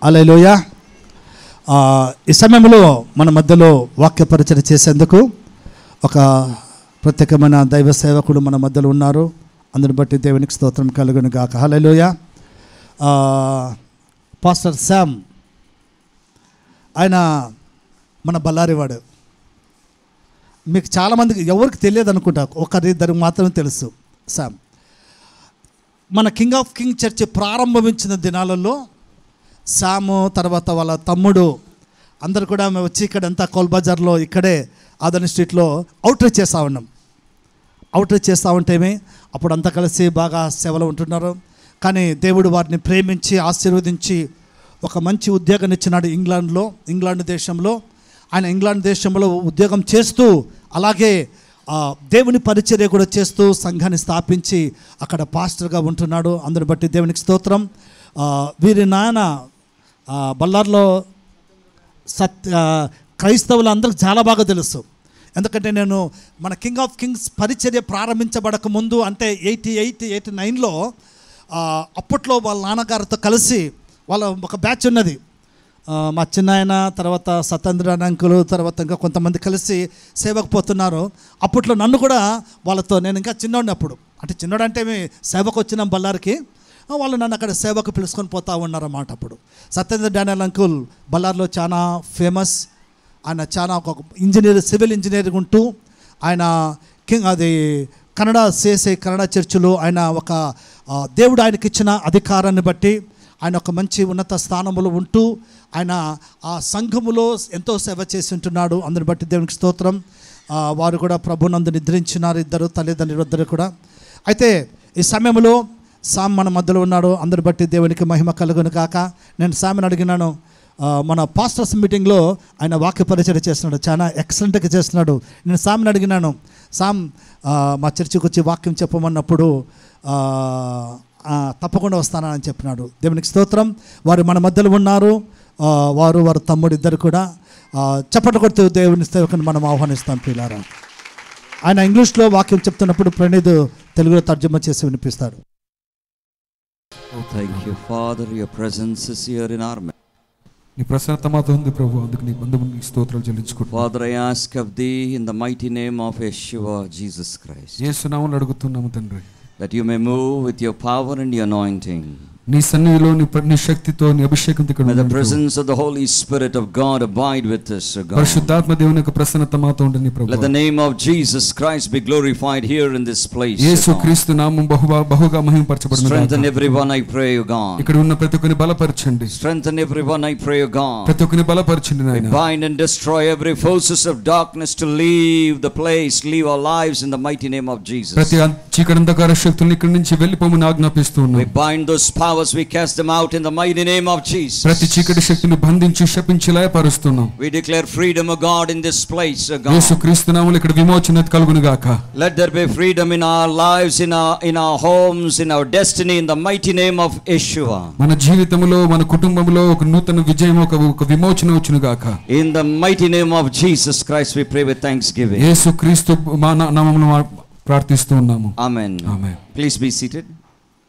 హల్లెలూయా. ఈ సమయంలో మన మధ్యలో వాక్య పరిచయం చేసేందుకు ఒక ప్రత్యేకమైన దైవ సేవకుడు మన మధ్యలో ఉన్నారు. అందుని బట్టి దేవునికి స్తోత్రం కలుగును గాక. హల్లెలూయా. పాస్టర్ శామ్, ఆయన మన బళ్ళారివాడు. మీకు చాలామందికి ఎవరికి తెలియదు అనుకుంటా, ఒకరిద్దరికి మాత్రమే తెలుసు. శామ్ మన కింగ్ ఆఫ్ కింగ్ చర్చ్ ప్రారంభించిన దినాలలో శాము తర్వాత వాళ్ళ తమ్ముడు అందరు కూడా మేము వచ్చి ఇక్కడంతా కోల్ బజార్లో ఇక్కడే ఆదర్శ స్ట్రీట్లో అవుట్రీచ్ చేస్తూ ఉన్నాం. అవుట్రీచ్ చేస్తూ ఉంటేమే అప్పుడు అంతా కలిసి బాగా సేవలో ఉంటున్నారు. కానీ దేవుడు వారిని ప్రేమించి ఆశీర్వదించి ఒక మంచి ఉద్యోగాన్ని ఇచ్చినాడు ఇంగ్లాండ్ దేశంలో. ఆయన ఇంగ్లాండ్ దేశంలో ఉద్యోగం చేస్తూ అలాగే దేవుని పరిచర్య కూడా చేస్తూ సంఘాన్ని స్థాపించి అక్కడ పాస్టర్గా ఉంటున్నాడు. అందుని బట్టి దేవునికి స్తోత్రం. వీరి నాయన బళ్ళార్లో క్రైస్తవులు అందరికి చాలా బాగా తెలుసు. ఎందుకంటే నేను మన కింగ్ ఆఫ్ కింగ్స్ పరిచర్య ప్రారంభించబడక ముందు అంటే 88-89లో అప్పట్లో వాళ్ళ నాన్నగారితో కలిసి వాళ్ళ ఒక బ్యాచ్ ఉన్నది. మా చిన్నాయన తర్వాత సత్యేంద్రనాథ్ అంకులు తర్వాత ఇంకా కొంతమంది కలిసి సేవకు పోతున్నారు. అప్పట్లో నన్ను కూడా వాళ్ళతో, నేను ఇంకా చిన్నోడిని అప్పుడు, అంటే చిన్నోడు అంటే సేవకు వచ్చినాం బళ్ళారికి, వాళ్ళు నన్ను అక్కడ సేవకు పిలుచుకొని పోతూ ఉన్నారన్నమాట. అప్పుడు సత్యేంద్రనాథ్ అంకుల్ బళ్ళార్లో చాలా ఫేమస్. ఆయన చాలా ఒక ఇంజనీర్, సివిల్ ఇంజనీరింగ్ ఉంటూ ఆయన కన్నడ చర్చిలో ఆయన ఒక దేవుడు ఆయనకి ఇచ్చిన అధికారాన్ని బట్టి ఆయన ఒక మంచి ఉన్నత స్థానంలో ఉంటూ ఆయన ఆ సంఘములో ఎంతో సేవ చేసి ఉంటున్నాడు. అందుని బట్టి దేవునికి స్తోత్రం. వారు కూడా ప్రభునందు నిద్రించినారు, ఇద్దరు తల్లిదండ్రులు ఇద్దరు కూడా. అయితే ఈ సమయంలో సామ్ మన మధ్యలో ఉన్నాడు. అందరి బట్టి దేవునికి మహిమ కలుగును కాక. నేను సామ్ని అడిగినాను, మన పాస్టర్స్ మీటింగ్లో ఆయన వాక్య పరిచయం చేస్తున్నాడు, చాలా ఎక్సలెంట్గా చేస్తున్నాడు. నేను సామ్ని అడిగినాను, సామ్ మా చర్చికి వచ్చి వాక్యం చెప్పమన్నప్పుడు తప్పకుండా వస్తానని చెప్పినాడు. దేవునికి స్తోత్రం. వారు మన మధ్యలో ఉన్నారు. వారి తమ్ముడు ఇద్దరు కూడా. చప్పట్లు కొడుతూ దేవుని సేవకుని మనం ఆహ్వానిస్తాం పిల్లారా. ఆయన ఇంగ్లీష్లో వాక్యం చెప్తున్నప్పుడు ప్రణీత్ తెలుగులో తర్జుమా చేసి వినిపిస్తాడు. నీ ప్రసన్నత మాతో ఉంది ప్రభు, అందుకు నీ బంధువునికి స్తోత్రాలు చెల్లించుకుంటున్నాను. Father, I ask of thee in the mighty name of Yeshua Jesus Christ, యేసు నామములో అడుగుతున్నాము తండ్రి, that you may move with your power and your anointing. నీ సన్నిధిలో నీ శక్తితో నీ అభిషేకంతో ఇక్కడ may the presence of the Holy Spirit of God abide with us, O God. పరిశుద్ధాత్మ దేవుని యొక్క ప్రసన్నత మాతో ఉండని ప్రభు. Let the name of Jesus Christ be glorified here in this place. యేసు క్రీస్తు నామం బహుగా మహిమపరచబడును గాక. Strengthen everyone, I pray, O God. ఇక్కడ ఉన్న ప్రతి ఒక్కరిని బలపరచండి. Strengthen everyone, I pray, O God. ప్రతి ఒక్కరిని బలపరచండి నాయనా. Bind and destroy every forces of darkness to leave the place, leave our lives in the mighty name of Jesus. ప్రతి చీకటి అంధకార శక్తులను ఇక్కడ నుంచి వెళ్ళిపోమని ఆజ్ఞాపిస్తూ ఉన్నాం. We bind those powers, we cast them out in the mighty name of Jesus. ప్రతి చీకటి శక్తిని బంధించి శపించి లయపరుస్తున్నాం. We declare freedom of God in this place, O God. యేసు క్రీస్తు నామములో ఇక్కడ విమోచన కలుగును గాక. Let there be freedom in our lives, in our homes, in our destiny, in the mighty name of Yeshua. మన జీవితంలో మన కుటుంబంలో ఒక నూతన విజయం, ఒక విమోచన వచ్చును గాక. In the mighty name of Jesus Christ we pray with thanksgiving. యేసు క్రీస్తు నామములో ప్రార్థిస్తూ ఉన్నాము. Amen. Amen. Please be seated.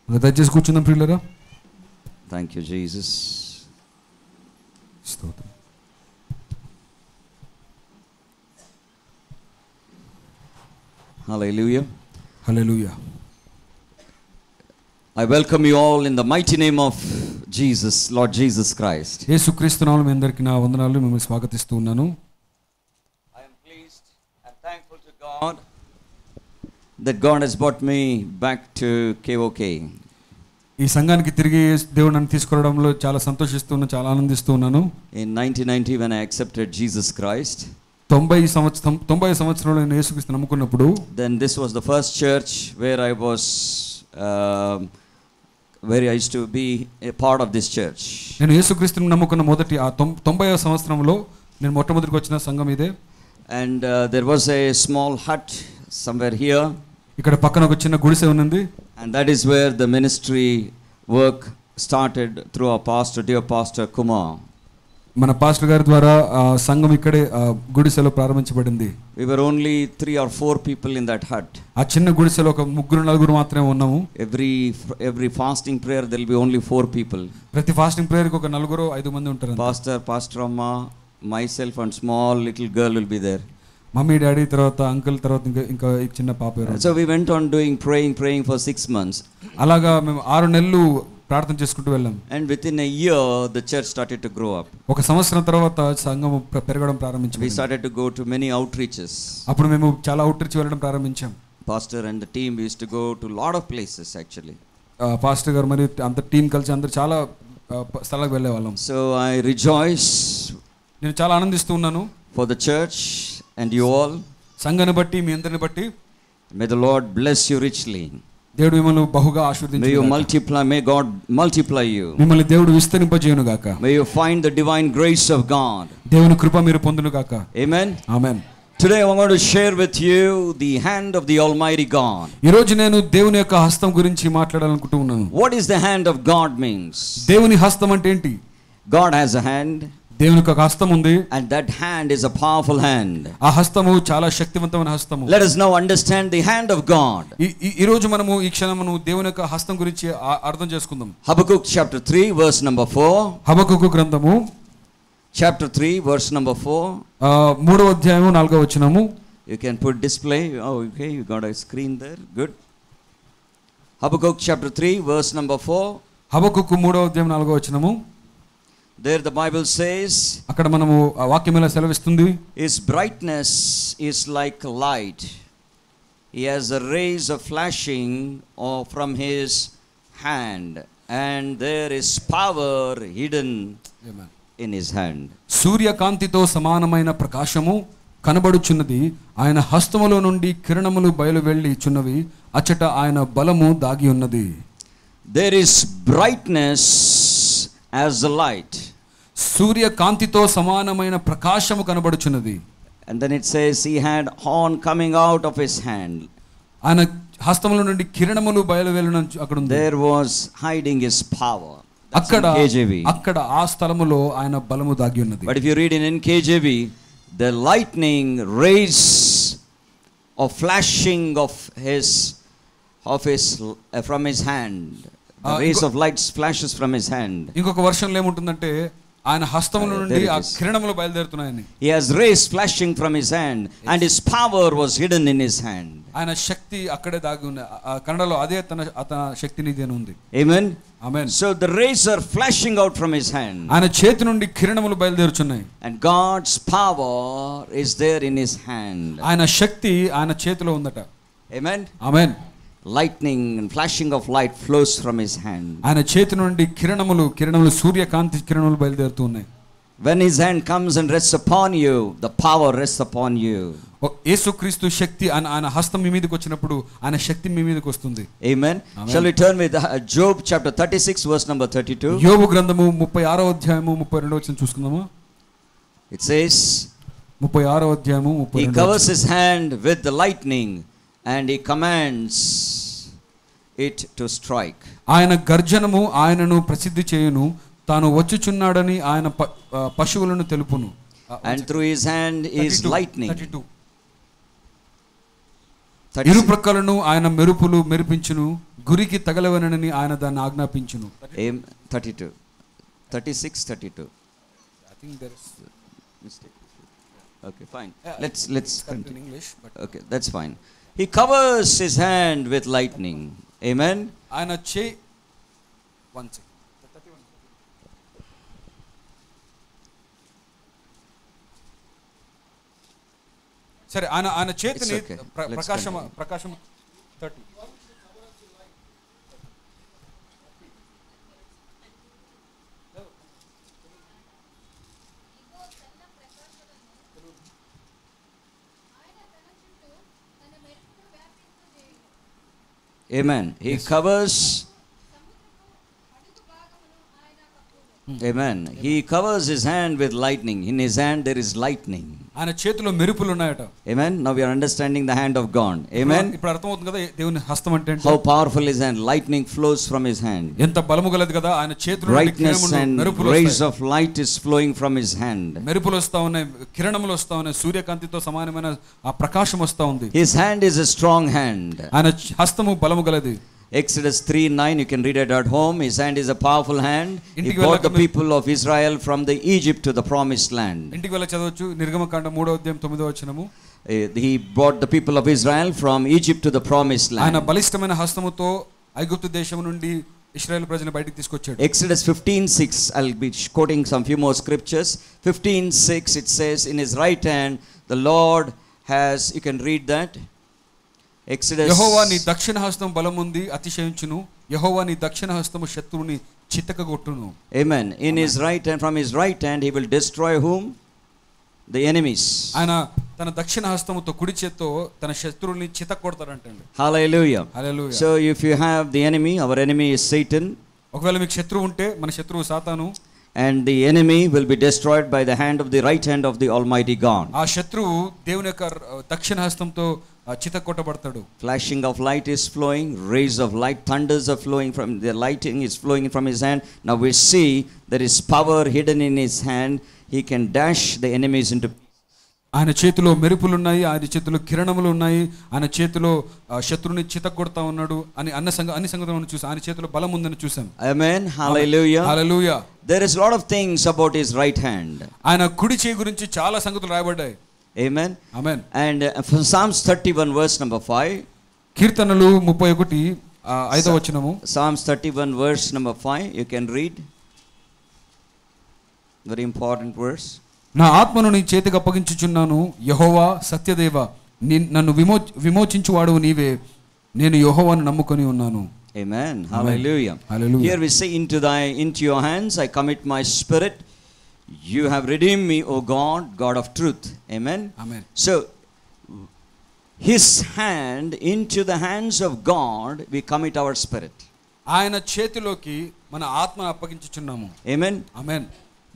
దయచేసి కూర్చుందాం ప్రియులారా. Thank you, Jesus. స్తోత్రం. Hallelujah. Hallelujah. I welcome you all in the mighty name of Jesus, Lord Jesus Christ. యేసుక్రీస్తు నామములో మీ అందరికీ నా వందనాలు, మిమ్మల్ని స్వాగతిస్తూ ఉన్నాను. I am pleased and thankful to God that God has brought me back to KOK. ఈ సంఘానికి తిరిగి దేవుడు నన్ను తీసుకురావడంలో చాలా సంతోషిస్తున్నాను, చాలా ఆనందిస్తున్నాను. In 1990 when I accepted Jesus Christ, 90 సంవత్సరంలో నేను యేసుక్రీస్తుని నమ్ముకున్నప్పుడు, then this was the first church where I was where I used to be a part of this church. నేను యేసుక్రీస్తుని నమ్ముకున్న మొదటి 90వ సంవత్సరంలో నేను మొట్టమొదటిగా వచ్చిన సంఘం ఇదే. And there was a small hut somewhere here. ఇక్కడ పక్కన ఒక చిన్న గుడిసె ఉన్నది. And that is where the ministry work started through our pastor, dear Pastor Kumar. మన పాస్టర్ గారి ద్వారా సంఘం ఇక్కడే గుడిసెలో ప్రారంభించబడింది. We were only 3 or 4 people in that hut. ఆ చిన్న గుడిసెలో ఒక 3-4 మాత్రమే ఉన్నాము. Every fasting prayer there will be only 4 people. ప్రతి ఫాస్టింగ్ ప్రేయర్ కి ఒక 4-5 మంది ఉంటారు. Pastor Amma, myself and small little girl will be there. Mummy daddy తర్వాత అంకుల్ తర్వాత ఇంకా చిన్న పాప. So we went on doing praying for 6 months. అలాగా మేము 6 నెలలు ప్రార్థన చేసుకుంటూ వెళ్ళాం. And within a year the church started to grow up. ఒక సంవత్సరం తర్వాత సంఘం పెరగడం ప్రారంభించింది. We started to go to many outreaches. అప్పుడు మేము చాలా అవుట్రీచ్ వెళ్ళడం ప్రారంభించాం. Pastor and the team used to go to lot of places actually. Pastor గారు మరియు అంత టీం కలిసి అందరూ చాలా స్థలాలకు వెళ్ళే వాళ్ళం. So I rejoice. నేను చాలా ఆనందిస్తూ ఉన్నాను for the church and you all. సంఘాన్ని బట్టి మీ అందరిని బట్టి. May the Lord bless you richly. దేవుడు మిమ్మల్ని బహుగా ఆశీర్వదించును. May you multiply, may God multiply you. మిమ్మల్ని దేవుడు విస్తరింపజేయును గాక. May you find the divine grace of God. దేవుని కృప మీరు పొందును గాక. Amen. Amen. Today I want to share with you the hand of the Almighty God. ఈ రోజు నేను దేవుని యొక్క హస్తం గురించి మాట్లాడాలనుకుంటూ ఉన్నాను. What is the hand of God means? దేవుని హస్తం అంటే ఏంటి? God has a hand. దేవునికి ఒక హస్తం ఉంది. And that hand is a powerful hand. ఆ హస్తము చాలా శక్తివంతమైన హస్తము. Let us now understand the hand of God. ఈ రోజు మనము ఈ క్షణమును దేవుని యొక్క హస్తం గురించి అర్థం చేసుకుందాం. Habakkuk chapter 3 verse number 4. హబక్కూకు గ్రంథము chapter 3 verse number 4. 3వ అధ్యాయము 4వ వచనము. You can put display. Oh, okay, you got a screen there. Good. Habakkuk chapter 3 verse number 4. హబక్కూకు 3వ అధ్యాయం 4వ వచనము. There the Bible says, అక్కడ మనము వాక్యం ఇలా సెలవిస్తుంది. His brightness is like light. He has a rays of flashing from his hand, and there is power hidden in his hand. సూర్యకాంతితో సమానమైన ప్రకాశము కనబడుచున్నది. ఆయన హస్తములో నుండి కిరణములు బయలు వెళ్ళిచున్నవి. అచ్చట ఆయన బలము దాగి ఉన్నది. There is brightness as the light. సూర్యకాంతితో సమానమైన ప్రకాశము కనబడుచున్నది. And then it says he had horn coming out of his hand. ఆయన హస్తములో నుండి కిరణములు బయలువెళ్ళును అక్కడ ఉంది. There was hiding his power. అక్కడ ఆ స్థలములో ఆయన బలము దాగి ఉన్నది. But if you read in NKJV, the lightning rays of flashing from his hand. The rays of lights flashes from his hand. ఇంకొక వర్షన్లో ఏముంటుందంటే ఆయన హస్తముల నుండి ఆ కిరణములు బయలుదేరుతున్నాయని. He has rays flashing from his hand, and his power was hidden in his hand. ఆయన శక్తి అక్కడే దాగి ఉంది. కన్నడలో అదే అతని శక్తి నిధి అని ఉంది. Amen. Amen. So the rays are flashing out from his hand. ఆయన చేతి నుండి కిరణములు బయలుదేరుచున్నాయి. And God's power is there in his hand. ఆయన శక్తి ఆయన చేతిలో ఉందట. Amen. Amen. Lightning and flashing of light flows from his hand. ఆయన చేతి నుండి కిరణములు సూర్యకాంతి కిరణములు బయలుదేరుతూ ఉన్నాయి. When his hand comes and rests upon you, the power rests upon you. యేసుక్రీస్తు శక్తి ఆయన హస్తం మీ మీదకి వచ్చినప్పుడు ఆయన శక్తి మీ మీదకి వస్తుంది. Amen. Shall we turn with Job chapter 36 verse number 32? యోబు గ్రంథము 36వ అధ్యాయము 32వ వచనం చూసుకుందామా. It says 36వ అధ్యాయము 32. He covers his hand with the lightning and he commands it to strike. ఆయన గర్జనము ఆయనను ప్రసిద్ధి చేయును. తాను వచ్చుచున్నాడని ఆయన పశువులను తెలుపును. And through his hand is lightning. 32. ఇరు ప్రక్కలను ఆయన మెరుపులు మెరిపించును. గురికి తగలవనని ఆయన దాన్ని ఆజ్ఞాపించును. 32 36 32. I think there is mistake. Okay, fine. Let's continue in English, but okay, that's fine. He covers his hand with lightning. Amen. ఆయన one second. సరే ఆయన చేతిని ప్రకాశం 30. Amen. He covers Amen. He covers his hand with lightning. In his hand there is lightning. ఆయన చేతిలో మెరుపులు ఉన్నాయట. Amen. Now we are understanding the hand of God. Amen. ఇప్పుడు అర్థమవుతుంది కదా దేవుని హస్తం అంటే How powerful his hand. Lightning flows from his hand. ఎంత బలము గలది కదా ఆయన చేతిలో నుండి Brightness and మెరుపులు rays వస్తాయి. of light is flowing from his hand. మెరుపులు వస్తా ఉన్నాయి, కిరణములు వస్తా ఉన్నాయి, సూర్యకాంతితో సమానమైన ఆ ప్రకాశం వస్తా ఉంది. His hand is a strong hand. ఆయన హస్తము బలము గలది. Exodus 3:9, you can read it at home. His hand is a powerful hand. He brought the people of Israel from the Egypt to the promised land. ఇంటికి వెళ్ళి చదవచ్చు. నిర్గమకాండం 3:9. He brought the people of Israel from Egypt to the promised ఆయన land. బలిష్టమైన హస్తముతో ఐగుప్తు దేశం నుండి ఇశ్రాయేలు ప్రజలను బయటికి తీసుకొచ్చాడు. Exodus 15:6, I'll be quoting some few more scriptures. 15:6, it says, in his right hand the Lord has, you can read that. Exodus. యెహోవా నీ దక్షిణ హస్తం బలముంది అతిశయించును, యెహోవా నీ దక్షిణ హస్తము శత్రువుని చితకగొట్టును. Amen. In his right hand, from his right hand he will destroy whom? The enemies. ఆయన తన దక్షిణ హస్తముతో కుడి చేత్తో తన శత్రువుని చితకొడతాడంటండి. Hallelujah. Hallelujah. So if you have the enemy, our enemy is Satan. ఒకవేళ మీకు శత్రువు ఉంటే మన శత్రువు సాతాను. And the enemy will be destroyed by the hand of the right hand of the Almighty God. ఆ శత్రువు దేవుని యొక్క దక్షిణ హస్తంతో చితకొట్టబడతాడు. Flashing of light is flowing, rays of light, thunders are flowing from the lighting is flowing from his hand. Now we see there is power hidden in his hand. He can dash the enemies into. ఆయన చేతిలో మెరుపులు ఉన్నాయి, ఆయన చేతిలో కిరణములు ఉన్నాయి, ఆయన చేతిలో శత్రువుని చితకొడతా ఉన్నాడు అని అన్ని సంగతులను చూసాం. ఆయన చేతిలో బలం ఉందని చూసాం. Amen. Hallelujah. Hallelujah. There is a lot of things about his right hand. ఆయన కుడి చేయి గురించి చాలా సంగతులు రాయబడ్డాయి. Amen. Amen. And from Psalms 31 verse number 5. కీర్తనలు 31 5వ వచనము. Psalms 31 verse number 5, you can read. Very important verse. నా ఆత్మను నీ చేతికి అప్పగించుచున్నాను, యెహోవా సత్యదేవ, నన్ను విమోచించువాడు నీవే, నేను యెహోవాను నమ్ముకొని ఉన్నాను. Amen. Hallelujah. Hallelujah. Here we say, into your hands I commit my spirit. You have redeemed me, O God, God of truth. Amen. Amen. So his hand, into the hands of God we commit our spirit. ఆయన చేతిలోకి మన ఆత్మను అప్పగించుచున్నాము. Amen. Amen.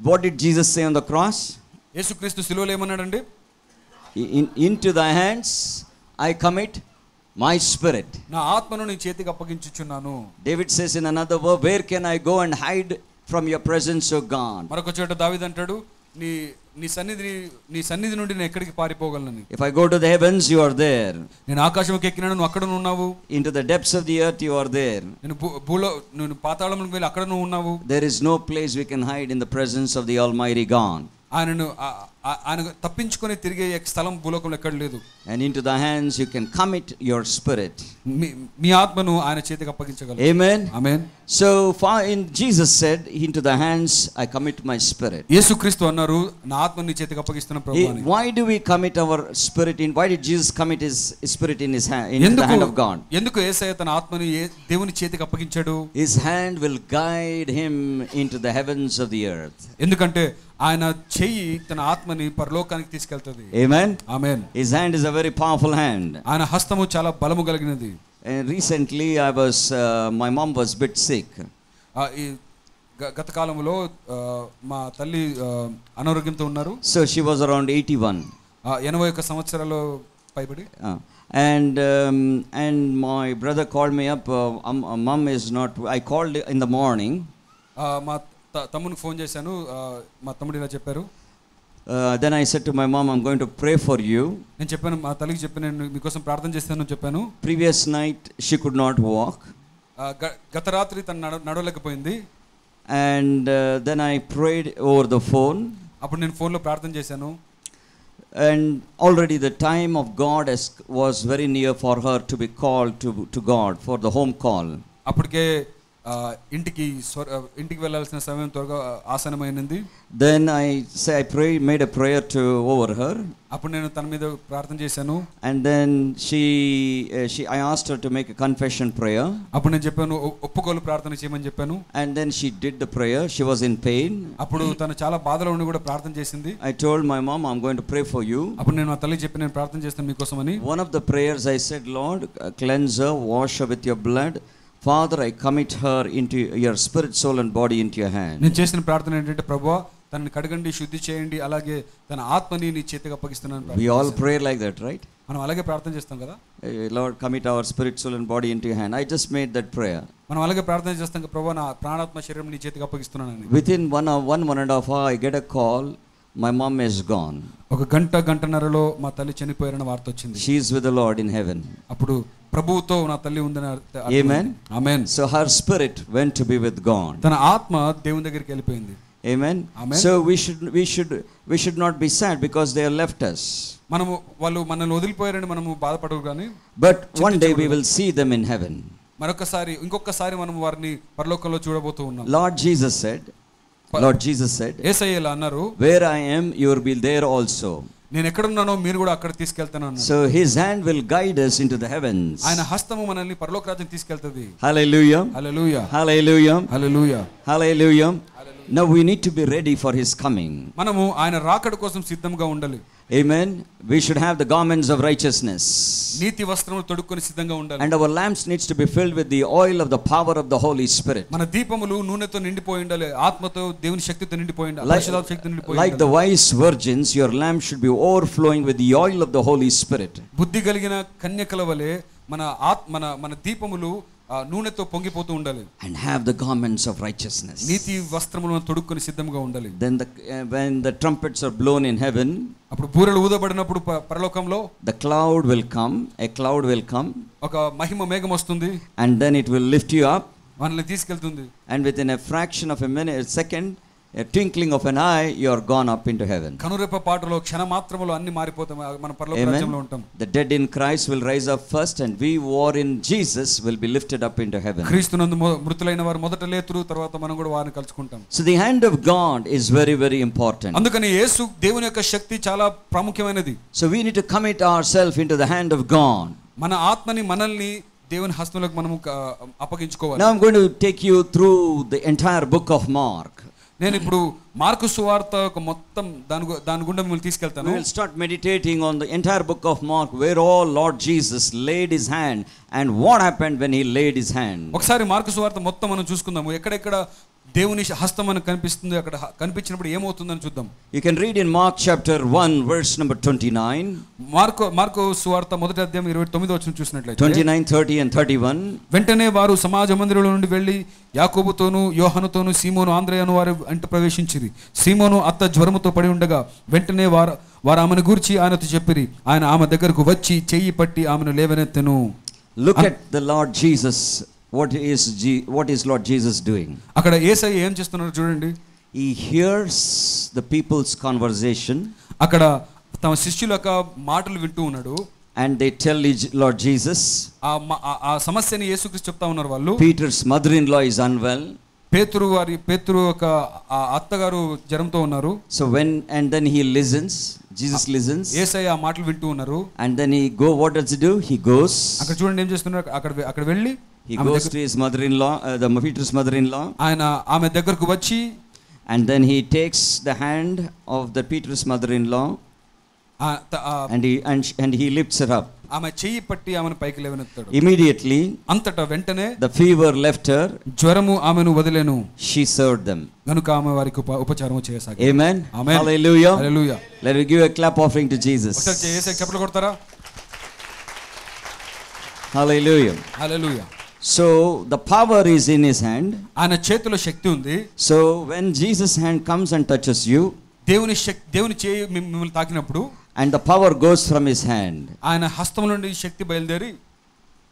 What did Jesus say on the cross? యేసుక్రీస్తు శిలువలో ఏమన్నాడండి? Into thy hands I commit my spirit. నా ఆత్మను నీ చేతికి అప్పగించుచున్నాను. David says in another verse, where can I go and hide from your presence, O God? మరొక చోట దావీదు అంటాడు, నీ సన్నిధి నుండి నేను ఎక్కడికి పారిపోగలను? If I go to the heavens, you are there. నేను ఆకాశంకి ఎక్కినాను, నువ్వు అక్కడ ఉన్నావు. Into the depths of the earth, you are there. నేను పాతాళంలోకి వెళ్ళి అక్కడ నువ్వు ఉన్నావు. There is no place we can hide in the presence of the Almighty God. ఆయన తప్పించుకొని తిరిగే స్థలం భూలోకంలో ఎక్కడ లేదు. And into the hands you can commit your spirit. మీ ఆత్మను ఆయన చేతికి అప్పగించగలరు. Amen. Amen. So far in Jesus said, into the hands I commit my spirit. యేసుక్రీస్తు అన్నారు, నా ఆత్మను నీ చేతికి అప్పగిస్తున్న ప్రభువాని. Why do we commit our spirit in? Why did Jesus commit his spirit in his hand, in the hand of God? ఎందుకు యేసయ్య తన ఆత్మను దేవుని చేతికి అప్పగించాడు? His hand will guide him into the heavens of the earth. ఎందుకంటే ఆయన చెయ్యి తన ఆత్మని పరలోకానికి తీసుకెళ్తది. Amen. Amen. His hand is a very powerful hand. ఆయన హస్తము చాలా బలము కలిగినది. Recently my mom was a bit sick. గత కాలంలో మా తల్లి అనారోగ్యంతో ఉన్నారు. So she was around 81. 81 సంవత్సరాలు పైబడి. And my brother called me up. Mom is not. I called in the morning. మా తమ్మునికి ఫోన్ చేశాను. మా తమ్ముడు ఇలా చెప్పారు. Then I said to my mom, I'm going to pray for you. నేను చెప్పాను, మా తల్లికి చెప్పాను, నేను మీకోసం ప్రార్థన చేస్తానని చెప్పాను. Previous night she could not walk. గత రాత్రి తను నడవలేకపోయింది. And then I prayed over the phone. అప్పుడు నేను ఫోన్లో ప్రార్థన చేశాను. And already the time of God was very near for her to be called to God for the home call. అప్పటికే ఇంటికి వెళ్ళాల్సిన సమయం త్వరగా ఆసన్నమైంది. Then I made a prayer over her. అప్పుడు నేను తన మీద ప్రార్థన చేశాను. And then I asked her to make a confession prayer. అప్పుడు నేను చెప్పాను, ఒప్పుకోలు ప్రార్థన చేయమని చెప్పాను. And then she did the prayer. She was in pain. అప్పుడు తను చాలా బాధలో ఉండి కూడా ప్రార్థన చేసింది. I told my mom, I'm going to pray for you. అప్పుడు నేను మా తల్లికి చెప్పి, నేను ప్రార్థన చేస్తాను మీకోసమని. One of the prayers I said, Lord, cleanse her, wash her with your blood. Father, I commit her into your spirit, soul and body into your hand. నేను చేసిన ప్రార్థన ఏంటంటే ప్రభువా తనని కడగండి, శుద్ధి చేయండి, అలాగే తన ఆత్మని నీ చేతికి అప్పగిస్తున్నాను. We all pray like that, right? మనం అలాగే ప్రార్థన చేస్తాం కదా. Lord, commit our spirit, soul and body into your hand. I just made that prayer. మనం అలాగే ప్రార్థన చేస్తాం కదా, ప్రభువా నా ప్రాణాత్మ శరీరం నీ చేతికి అప్పగిస్తున్నానని. Within 1.5 hour I get a call, my mom is gone. ఒక గంటన్నరలో మా తల్లి చనిపోయారన్న వార్త వచ్చింది. She is with the Lord in heaven. అప్పుడు ప్రభువుతో నా తల్లి ఉందని. Amen. Amen. So her spirit went to be with God. తన ఆత్మ దేవుని దగ్గరికి వెళ్ళిపోయింది. Amen. Amen. So we should not be sad because they have left us. మనము వాళ్ళు మనల్ని వదిలిపోయారని మనము బాధపడరు కానీ, But one day we will see them in heaven. ఇంకొకసారి మనం వారిని పరలోకంలో చూడబోతూ ఉన్నాం. Lord Jesus said, యేసయ్య ఇలా అన్నారు, where I am you will be there also. నేను ఎక్కడున్నానో మీరు కూడా అక్కడ తీసుకెళ్తాను అన్నారు. So his hand will guide us into the heavens. ఆయన హస్తము మనల్ని పరలోక రాజ్యానికి తీసుకెళ్తది. Hallelujah. Hallelujah. Hallelujah. Hallelujah. Hallelujah. Now we need to be ready for his coming. మనము ఆయన రాకడ కోసం సిద్ధంగా ఉండాలి. Amen. We should have the garments of righteousness. నీతి వస్త్రములు తొడుక్కొని సిద్ధంగా ఉండాలి. And our lamps needs to be filled with the oil of the power of the Holy Spirit. మన దీపములు నూనెతో నిండిపోయి ఉండాలి, ఆత్మతో దేవుని శక్తితో నిండిపోయి ఉండాలి, పరిశుద్ధాత్మ శక్తితో నిండిపోయి ఉండాలి. Like the wise virgins, your lamp should be overflowing with the oil of the Holy Spirit. బుద్ధి కలిగిన కన్యకల వలె మన దీపములు నూనెతో పొంగిపోతూ ఉండాలి. And have the garments of righteousness. నీతి వస్త్రములను తొడుక్కొని సిద్ధంగా ఉండాలి. Then when the trumpets are blown in heaven, అప్పుడు బూరలు ఊదబడినప్పుడు పరలోకంలో a cloud will come, ఒక మహిమ మేఘం వస్తుంది, and then it will lift you up, మనల్ని తీసుకెళ్తుంది. and within a fraction of a second, a twinkling of an eye, you are gone up into heaven. కనురెప్ప పాటలో క్షణ మాత్రములో అన్ని మారిపోతాం, మన పరలోక రాజ్యంలో ఉంటాం. The dead in Christ will rise up first, and we who are in Jesus will be lifted up into heaven. క్రీస్తునందు మృతులైన వారు మొదట లేతురు, తర్వాత మనం కూడా వారిని కలుసుకుంటాం. So the hand of God is very, very important. అందుకని యేసు దేవుని యొక్క శక్తి చాలా ప్రాముఖ్యమైనది. So we need to commit ourselves into the hand of God. మన ఆత్మని మనల్ని దేవుని హస్తములకు మనము అప్పగించుకోవాలి. Now I'm going to take you through the entire book of Mark. నేను ఇప్పుడు మార్కు సువార్త ఒక మొత్తం దాని గుండా మిమ్మల్ని తీసుకెళ్తాను. We will start meditating on the entire book of Mark, where all Lord Jesus laid his hand and what happened when he laid his hand. ఒకసారి మార్కు సువార్త మొత్తం మనం చూసుకుందాము. ఎక్కడెక్కడ దేవుని హస్తం మనకు కనిపిస్తుంది, అక్కడ కనిపించినప్పుడు ఏమవుతుందని చూద్దాం. You can read in Mark chapter 1 verse number 29. Mark సువార్త మొదటి అధ్యాయం 29వ వచనం చూసినట్లయితే 29, 30 and 31. వెంటనే వారు సమాజ మందిరంలో నుండి వెళ్ళి యాకోబుతోను యోహానుతోను సీమోను ఆంద్రేయను వారి వెంట ప్రవేశించిరి. సీమోను అత్త జ్వరముతో పడి ఉండగా వెంటనే వారు ఆమెను గూర్చి ఆయనతో చెప్పిరి. ఆయన ఆమె దగ్గరకు వచ్చి చెయ్యి పట్టి ఆమెను లేవనెత్తెను. Look at the Lord Jesus. What is Lord Jesus doing? అక్కడ యేసయ్య ఏం చేస్తున్నారో చూడండి. He hears the people's conversation. అక్కడ తమ శిష్యుల యొక్క మాటలు వింటూ ఉన్నాడు. And they tell Lord Jesus, ఆ సమస్యని యేసుక్రీస్తు చెప్తా ఉన్నారు వాళ్ళు. Peter's mother-in-law is unwell. పేతురు యొక్క అత్తగారు జ్వరంతో ఉన్నారు. So then he listens. Jesus listens. యేసయ్య ఆ మాటలు వింటూ ఉన్నారు. And then what does he do? He goes. అక్కడ చూడండి ఏం చేస్తున్నారు. అక్కడ వెళ్ళి he goes to his mother-in-law, the Peter's mother-in-law. ఆయన ఆమె దగ్గరకు వచ్చి and then he takes the hand of the Peter's mother-in-law and he lifts her up. ఆమె చెయ్యి పట్టి ఆమెను పైకి లేవనెత్తాడు. Immediately అంతటా వెంటనే the fever left her. జ్వరము ఆమెను వదిలేను. She served them. గనుక ఆమె వారికి ఉపచారం చేయసాగింది. Amen. Amen. Hallelujah. Hallelujah. Let us give a clap offering to Jesus. ఒకసారి యేసయ్యకి చప్పట్లు కొడతారా? Hallelujah. Hallelujah. So the power is in his hand. ఆయన చేతిలో శక్తి ఉంది. So when Jesus' hand comes and touches you, దేవుని చేయి మిమ్మల్ని తాకినప్పుడు and the power goes from his hand, ఆయన హస్తం నుండి శక్తి బయలుదేరి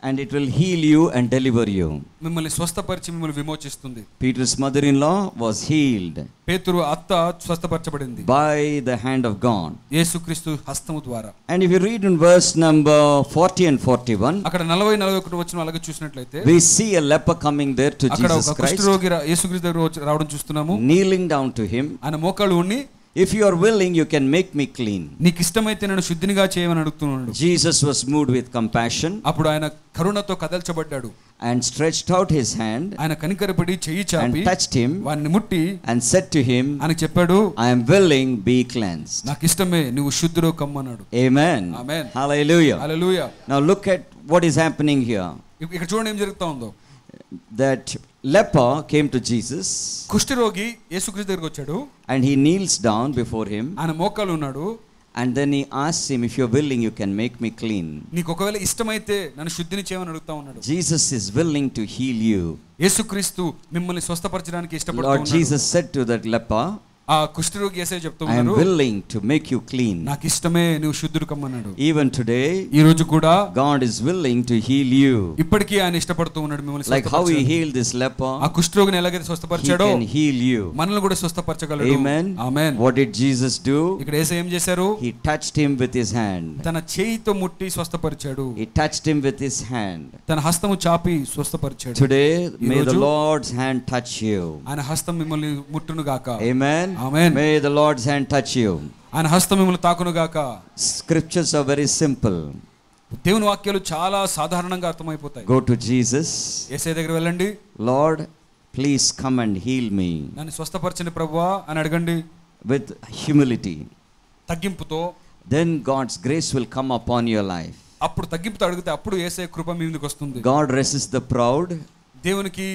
and it will heal you and deliver you. మిమ్మల్ని స్వస్థపరిచి మిమ్మల్ని విమోచిస్తుంది. Peter's mother-in-law was healed. పేతురు అత్త స్వస్థపరచబడింది by the hand of God. యేసుక్రీస్తు హస్తము ద్వారా. And if you read in verse number 40 and 41, అక్కడ 40 41 వచనం అలాగే చూసినట్లయితే we see a leper coming there to Jesus Christ. అక్కడ ఒక కుష్ఠరోగి యేసుక్రీస్తు దగ్గరకు రావడం చూస్తున్నాము. kneeling down to him. ఆయన మోకాళ్ళు ఉండి, if you are willing, you can make me clean. నీకు ఇష్టమైతే నన్ను శుద్ధినిగా చేయమని అడుగుతున్నాడు. Jesus was moved with compassion. అప్పుడు ఆయన కరుణతో కదల్చబడ్డాడు. and stretched out his hand. ఆయన కనికరపడి చెయ్యి చాపి and touched him. వారిని ముట్టి and said to him, ఆయన చెప్పాడు, I am willing, be cleansed. నాకు ఇష్టమే, నీవు శుద్ధుడో కమ్మన్నాడు. Amen. Amen. Hallelujah. Hallelujah. Now look at what is happening here. ఇక్కడ చూడండి ఏం జరుగుతా ఉందో. that leper came to Jesus కుష్ఠరోగి యేసుక్రీస్తు దగ్గరికి వచ్చాడు. and he kneels down before him. ఆయన మోకాలు ఉన్నాడు. And then he asks him, if you're willing, you can make me clean. నీకు ఒకవేళ ఇష్టమైతే నన్ను శుద్ధిని చేయమని అడుగుతా ఉన్నాడు. Jesus is willing to heal you. యేసుక్రీస్తు మిమ్మల్ని స్వస్థపరచడానికి ఇష్టపడుతూ Lord ఉన్నాడు. Jesus said to that leper, ఆ కుష్ఠరోగి యేసయ్య చెప్తూ I am ఉన్నాడు, willing to make you clean. నాకు ఇష్టమే నువ్వు శుద్ధుడు కమ్మన్నాడు. Even today, ఈ రోజు కూడా God is willing to heal you. ఇప్పటికీ ఆయన ఇష్టపడుతూ ఉన్నాడు మిమ్మల్ని Like how he స్వస్థపరచాలని. healed this leper, ఆ కుష్ఠరోగిని ఎలాగైతే he స్వస్థపరిచాడో can heal you. మనల్ని కూడా స్వస్థపరచగలడు. Amen. Amen. What did Jesus do? ఇక్కడ యేసయ్య ఏం చేశారు? He touched him with his hand. తన చేయితో ముట్టి స్వస్థపరిచాడు. He touched him with his hand. తన హస్తము చాపి స్వస్థపరిచాడు. Today, may the ఈరోజు Lord's hand touch you. ఆయన హస్తం మిమ్మల్ని ముట్టును గాక. Amen. Amen. May the Lord's hand touch you. ఆయన హస్తం మిమ్మల్ని తాకును గాక. Scriptures are very simple. దేవుని వాక్యాలు చాలా సాధారణంగా అర్థమైపోతాయి. Go to Jesus. యేసయ్య దగ్గర వెళ్ళండి. Lord, please come and heal me. నన్ను స్వస్థపరచండి ప్రభువా అని అడగండి. With humility. తగ్గింపుతో. Then God's grace will come upon your life. అప్పుడు తగ్గింపుతో అడిగితే అప్పుడు యేసయ్య కృప మీ మీదకి వస్తుంది. God resists the proud, దేవునికి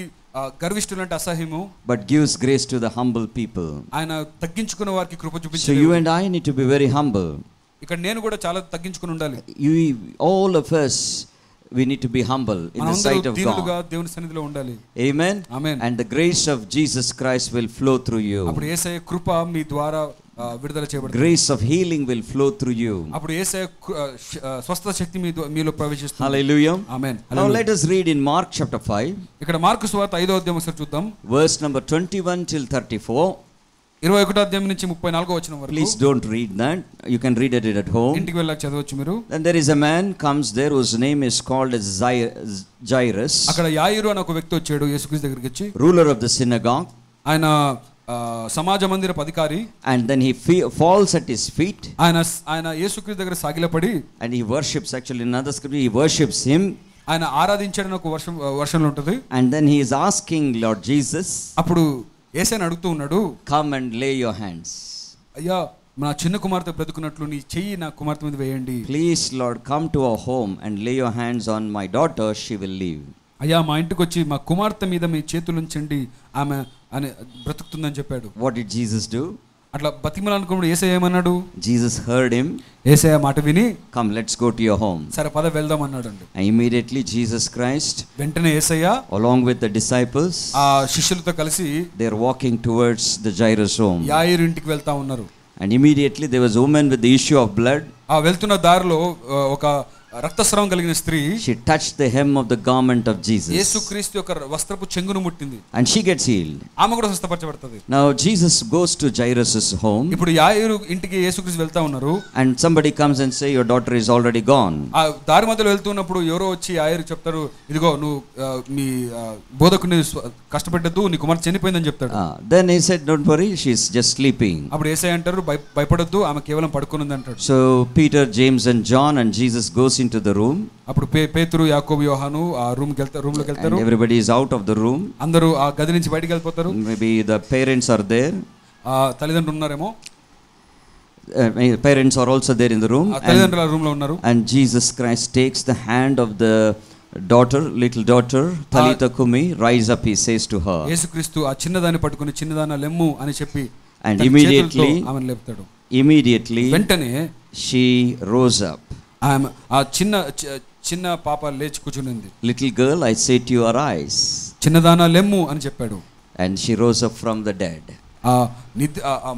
గర్విష్ఠులంటే అసహ్యము, but gives grace to the humble people. ఆయన తగ్గించుకున్న వారికి కృప So చూపించాడు. you and I need to be very humble. ఇక్కడ నేను కూడా చాలా తగ్గించుకుని ఉండాలి. All of us, we need to be humble in the sight of దీనులుగా God. దేవుని సన్నిధిలో ఉండాలి. Amen. Amen. And the grace of Jesus Christ will flow through you. అప్పుడు యేసయ్య కృప మీ ద్వారా విడుదల చేయబడుతుంది. Grace of healing will flow through you. అప్పుడు యేసయ్య స్వస్థత శక్తి మీలో ప్రవేశిస్తుంది. Hallelujah. Amen. Now let us read in Mark chapter 5. ఇక్కడ మార్కు సువార్త 5వ అధ్యాయం ఒకసారి చూద్దాం. Verse number 21 till 34. 21వ అధ్యాయం నుంచి 34వ వచనం వరకు. Please don't read that. You can read it at home. ఇంటికి వెళ్ళాక చదవచ్చు మీరు. Then there is a man comes there whose name is called as Jairus. అక్కడ యాయిరు అనే ఒక వ్యక్తి వచ్చాడు యేసుక్రీస్తు దగ్గరికి వచ్చి. Ruler of the synagogue. ఆయన సమాజ మందిరపు అధికారి. And then he falls at his feet. ఆయన యేసుక్రీస్తు దగ్గర సాగిలపడి. And he worships, actually in another scripture he worships him. ఆయన ఆరాధించాడని ఒక వర్షంలో ఉంటుంది. And then he is asking Lord Jesus, అప్పుడు యేసయ్యను అడుగుతూ ఉన్నాడు, come and lay your hands. అయ్యా నా చిన్న కుమార్తె బ్రతుకున్నట్లు నీ చెయ్యి నా కుమార్తె మీద వేయండి. Please Lord, come to our home and lay your hands on my daughter, she will live. అయ్యా మా ఇంటికి వచ్చి మా కుమార్తె మీద మీ చేతులు ఉంచండి, ఆమె అని బ్రతుకుతుందని చెప్పాడు. What did Jesus do? అట్లా బతిమలానుకున్నప్పుడు యేసయ్య ఏమన్నాడు? Jesus heard him. యేసయ్య మాట విని, come, let's go to your home. సరే పద వెళ్దాం అన్నాడండి. And immediately Jesus Christ, వెంటనే యేసయ్య along with the disciples, ఆ శిష్యులతో కలిసి they are walking towards the Jairus home. యాయిరు ఇంటికి వెళ్తా ఉన్నారు. And immediately there was a woman with the issue of blood. ఆ వెళ్తున్న దారిలో ఒక రక్తస్రావం కలిగిన స్త్రీ, she touched the hem of the garment of Jesus. యేసుక్రీస్తు యొక్క వస్త్రపు చెంగును ముట్టింది. And she gets healed. ఆమె కూడా స్వస్థపరచబడుతుంది. Now Jesus goes to Jairus' home. ఇప్పుడు యాయిరు ఇంటికి యేసుక్రీస్తు వెళ్తా ఉన్నారు. And somebody comes and say, your daughter is already gone. ఆ దారి మధ్యలో వెళ్తున్నప్పుడు ఎవరో వచ్చి యాయిరు చెప్తారు, ఇదిగో నువ్వు మీ బోధకుని కష్టపెట్టద్దు, నీ కుమార్తె చనిపోయిందని చెప్తాడు. Then he said, don't worry, she's just sleeping. అప్పుడు యేసయ్య అంటారు, భయపడొద్దు, ఆమె కేవలం పడుకునింది అంటాడు. So Peter, James and John and Jesus goes into the room. అప్పుడు పేతురు, యాకోబు, యోహాను ఆ రూమ్ లోకి వెళ్తారు. And everybody is out of the room. అందరూ ఆ గది నుంచి బయటికి వెళ్ళిపోతారు. Maybe the parents are there. ఆ తల్లిదండ్రులు ఉన్నారేమో. Parents are also there in the room. తల్లిదండ్రులు రూమ్ లో ఉన్నారు. And Jesus Christ takes the hand of the daughter, little daughter, Talitha Kumi, rise up, he says to her. యేసుక్రీస్తు ఆ చిన్నదాన్ని పట్టుకొని, చిన్నదాన లెమ్ము అని చెప్పి and immediately ఆమెను లేపుతాడు. వెంటనే she rose up. ఆమె ఆ చిన్న పాప లేచి కూర్చునింది. Little girl, I say to you, arise. Chinnadana లెమ్ము అని చెప్పాడు. And she rose up from the dead. ఆ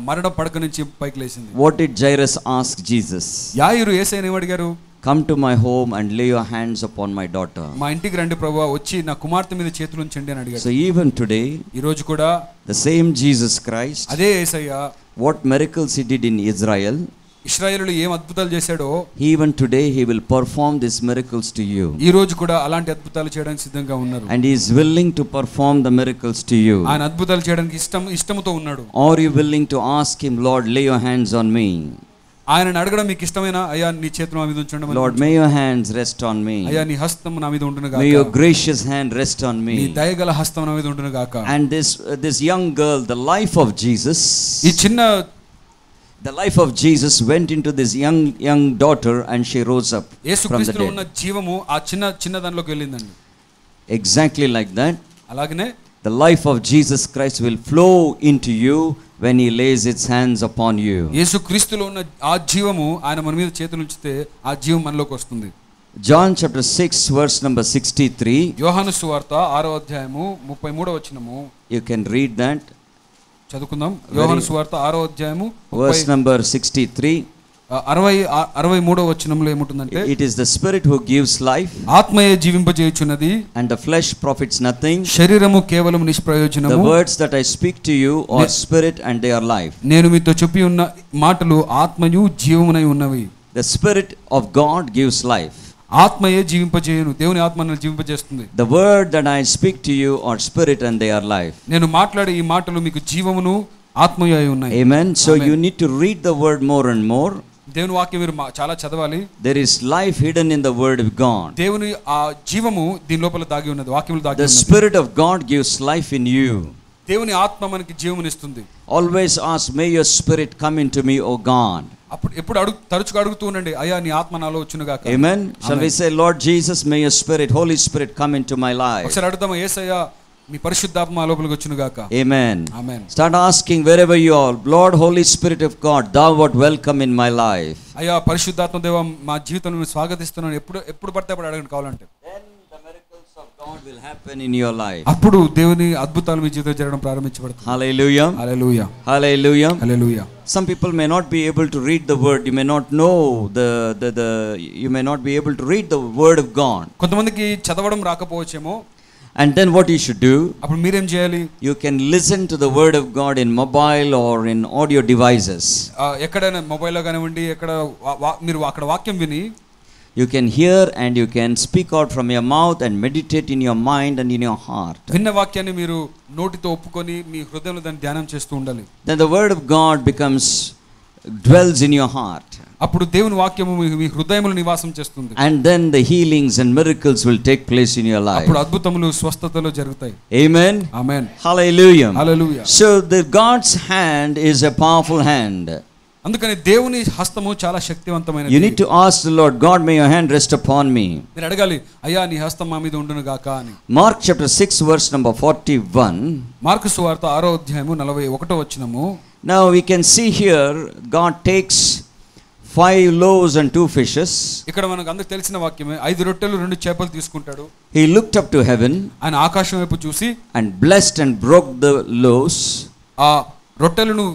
మరణ పడక నుంచి పైకి లేచింది. What did Jairus ask Jesus? యాయిరు యేసయ్యను ఏమడిగారు? come to my home and lay your hands upon my daughter. మా ఇంటికి రండి ప్రభువా, వచ్చి నా కుమార్తె మీద చేతులు ఉంచండి అని అడిగాడు. So even today, ఈ రోజు కూడా the same Jesus Christ, అదే యేసయ్య, what miracles he did in Israel, ఇశ్రాయేలులో ఏం అద్భుతాలు చేశాడో, even today he will perform these miracles to you. ఈ రోజు కూడా అలాంటి అద్భుతాలు చేయడానికి సిద్ధంగా ఉన్నారు. And he is willing to perform the miracles to you. ఆయన అద్భుతాలు చేయడానికి ఇష్టముతో ఉన్నాడు. Are you willing to ask him, Lord, lay your hands on me? ఆయనను అడగడం మీకు ఇష్టమైన, అయ్యా నీ చేతులు నా మీద ఉంచండి. Lord, may your hands rest on me. అయ్యా నీ హస్తం నా మీద ఉండును గాక. May your gracious hand rest on me. నీ దయగల హస్తం నా మీద ఉండును గాక. And this young girl, the life of Jesus, the life of Jesus went into this young daughter and she rose up from the dead. ఉన్న జీవము ఆ చిన్న దానిలోకి వెళ్ళిందండి. Exactly like that. అలాగనే the life of Jesus Christ will flow into you when he lays his hands upon you. యేసుక్రీస్తులో ఉన్న ఆ జీవము ఆయన మన మీద చేతులు ఉంచితే ఆ జీవం మనలోకి వస్తుంది. John chapter 6 verse number 63. యోహాను సువార్త 6వ అధ్యాయము 33వ వచనము. You can read that. చదువుకుందాం. యోహాను సువార్త 6వ అధ్యాయము verse number 63. 63వ వచనంలో ఏముంటుందంటే, it is the spirit who gives life, ఆత్మయే జీవింపజేయుచున్నది, and the flesh profits nothing. శరీరము కేవలం నిష్ప్రయోజనము. The words that I speak to you are spirit and they are life. నేను మీతో చెప్పి ఉన్న మాటలు ఆత్మయు జీవమునై ఉన్నవి. The spirit of God gives life. ఆత్మయే జీవింపజేయును. దేవుని ఆత్మ మనల్ని జీవింపజేస్తుంది. The word that I speak to you are spirit and they are life. నేను మాట్లాడే ఈ మాటలు మీకు జీవమును ఆత్మయు అయి ఉన్నాయి. Amen. So you need to read the word more and more. దేవుని వాక్యం మీరు చాలా చదవాలి. There is life hidden in the word of God. దేవుని ఆ జీవము దీని లోపల దాగి ఉన్నది, వాక్యములో దాగి ఉన్నది. The spirit of God gives life in you. దేవుని ఆత్మ మనకి జీవమునిస్తుంది. Always ask, may your spirit come into me, O God. అప్పుడు ఎప్పుడు తరచుగా అడుగుతూ ఉండండి, అయ్యా నీ ఆత్మ నాలో వచ్చును గాక. Amen. Shall we say, Lord Jesus, may your spirit, Holy Spirit, come into my life. ఒకసారి అడుగుదామా, యేసయ్యా మీ పరిశుద్ధాత్మ మా లోపలికి వచ్చును గాక. Amen. Amen. Start asking wherever you are, Lord, Holy Spirit of God, thou art welcome in my life. అయ్యా పరిశుద్ధాత్మ దేవా మా జీవితంలో స్వాగతిస్తున్నాను. ఎప్పుడు పడితే అప్పుడు అడగండి కావాలంటే. Then the miracles of God will happen in your life. అప్పుడు దేవుని అద్భుతాలు మీ జీవితంలో జరగడం ప్రారంభించబడతాయి. Hallelujah. Hallelujah. Hallelujah. Hallelujah. Some people may not be able to read the word. You may not know you may not be able to read the word of God. కొంతమందికి చదవడం రాకపోవచ్చేమో. And then what you should do? అప్పుడు మీరేం చేయాలి? You can listen to the word of God in mobile or in audio devices. ఎక్కడైనా మొబైల్లో కానివ్వండి, ఎక్కడ మీరు అక్కడ వాక్యం విని you can hear and you can speak out from your mouth and meditate in your mind and in your heart. విన్న వాక్యాన్ని మీరు నోటితో ఒప్పుకొని మీ హృదయంలో దాన్ని ధ్యానం చేస్తూ ఉండాలి. Then the word of God dwells in your heart. అప్పుడు దేవుని వాక్యము మీ హృదయములో నివాసం చేస్తుంది. And then the healings and miracles will take place in your life. అప్పుడు అద్భుతములు స్వస్థతలు జరుగుతాయి. Amen. Amen. Hallelujah. Hallelujah. So the God's hand is a powerful hand. అందుకని దేవుని హస్తము చాలా శక్తివంతమైనది. You need to ask the Lord, God, may your hand rest upon me. మీరు అడగాలి, అయ్యా నీ హస్తం మా మీద ఉండును గాక అని. Mark chapter 6 verse number 41. Mark సువార్త 6వ అధ్యాయము 41వ వచనము. Now we can see here God takes 5 loaves and 2 fishes. ఇక్కడ మనకు అందరికి తెలిసిన వాక్యమే. 5 రొట్టెలు 2 చేపలు తీసుకుంటాడు. He looked up to heaven. ఆయన ఆకాశం వైపు చూసి and blessed and broke the loaves. ఆ రొట్టెలను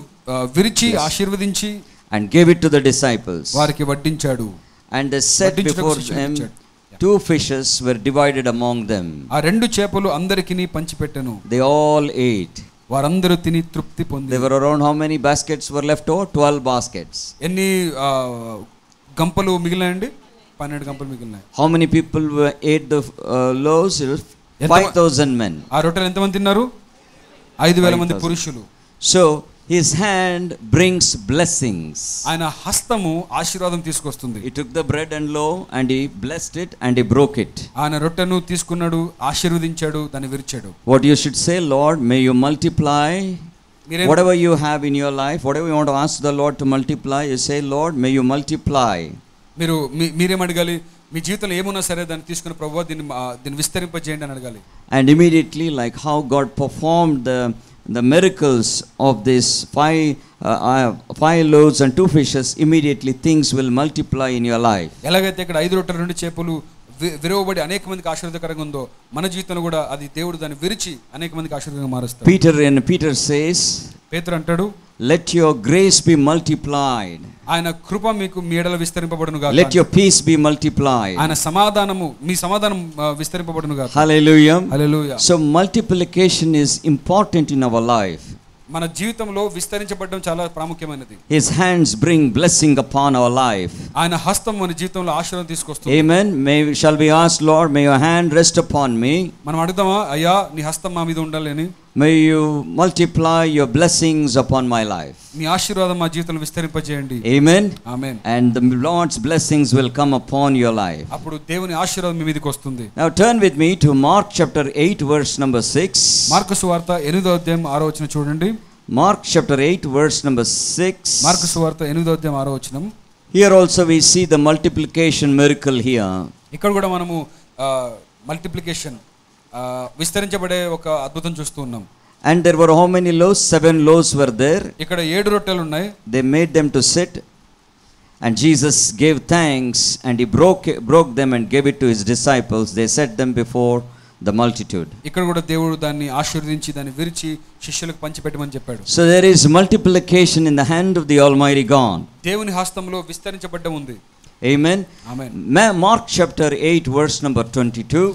విరిచి ఆశీర్వదించి and gave it to the disciples. వారికి వడ్డించాడు. And they set before them 2 fishes were divided among them. ఆ 2 చేపలు అందరికిని పంచిపెట్టెను. They all ate. వారందరూ తిని తృప్తి పొంది. There were around how many baskets were left over? 12 baskets. ఎన్ని గంపలు మిగిలినాయండి? 12 గంపలు మిగిలినాయి. How many people ate the loaves? 5,000 men. ఆ రొట్టెలు ఎంతమంది తిన్నారు? 5,000 మంది పురుషులు. So his hand brings blessings. ఆయన హస్తము ఆశీర్వాదం తీసుకొస్తుంది. He took the bread and loaf and he blessed it and he broke it. ఆయన రొట్టెను తీసుకున్నాడు, ఆశీర్వదించాడు, దాన్ని విరిచాడు. What you should say, Lord, may you multiply whatever you have in your life, whatever you want to ask the Lord to multiply, you say, Lord, may you multiply. మీరేం అడగాలి? మీ జీవితంలో ఏమున్నా సరే దాన్ని తీసుకుని ప్రభువా దీన్ని విస్తరింపజేయండి అని అడగాలి. And immediately, like how God performed the miracles of this 5 loaves and 2 fishes, immediately things will multiply in your life. ఎలాగైతే ఇక్కడ 5 రొట్టెలు 2 చేపలు విరవబడి అనేక మందికి ఆశీర్వాదకరంగా ఉందో, మన జీవితంలో కూడా అది దేవుడు దాన్ని విరిచి అనేక మందికి ఆశీర్వాదంగా మారుస్తాడు. Peter says, పేతురు అంటాడు, let your grace be multiplied. ఆయన కృప మీకు మీ ఎడల విస్తరింపబడును గాక. Let your peace be multiplied. ఆయన సమాధానము మీ సమాధానం విస్తరింపబడును గాక. Hallelujah. Hallelujah. So multiplication is important in our life. మన జీవితంలో విస్తరించబడడం చాలా ప్రాముఖ్యమైనది. His hands bring blessing upon our life. ఆయన హస్తం మన జీవితంలో ఆశీర్వాదం తీసుకొస్తుంది. Amen. Shall we ask, Lord, may your hand rest upon me. మనం అడుగుదామా, అయ్యా నీ హస్తం మా మీద ఉండాలని. May you multiply your blessings upon my life. నీ ఆశీర్వాదం మా జీవితంలో విస్తరింపజేయండి. Amen. Amen. And the Lord's blessings will come upon your life. అప్పుడు దేవుని ఆశీర్వాదం మీ మీదకి వస్తుంది. Now turn with me to Mark chapter 8 verse number 6. Mark సువార్త 8వ అధ్యాయం 6వ వచనం చూడండి. Mark chapter 8 verse number 6. Mark సువార్త 8వ అధ్యాయం 6వ వచనం. Here also we see the multiplication miracle here. ఇక్కడ కూడా మనము మల్టిప్లికేషన్ విస్తరించబడే ఒక అద్భుతం చూస్తూ ఉన్నాం. And there were how many loaves? 7 loaves were there. ఇక్కడ 7 రొట్టెలు ఉన్నాయి. They made them to sit, and Jesus gave thanks, and he broke them and gave it to his disciples. They set them before the multitude. ఇక్కడ కూడా దేవుడు దాన్ని ఆశీర్వదించి దాన్ని విరిచి శిష్యులకు పంచిపెట్టమని చెప్పాడు. So there is multiplication in the hand of the Almighty God. దేవుని హస్తంలో విస్తరించబడ్డం ఉంది. Amen. Amen. Mark chapter 8 verse number 22.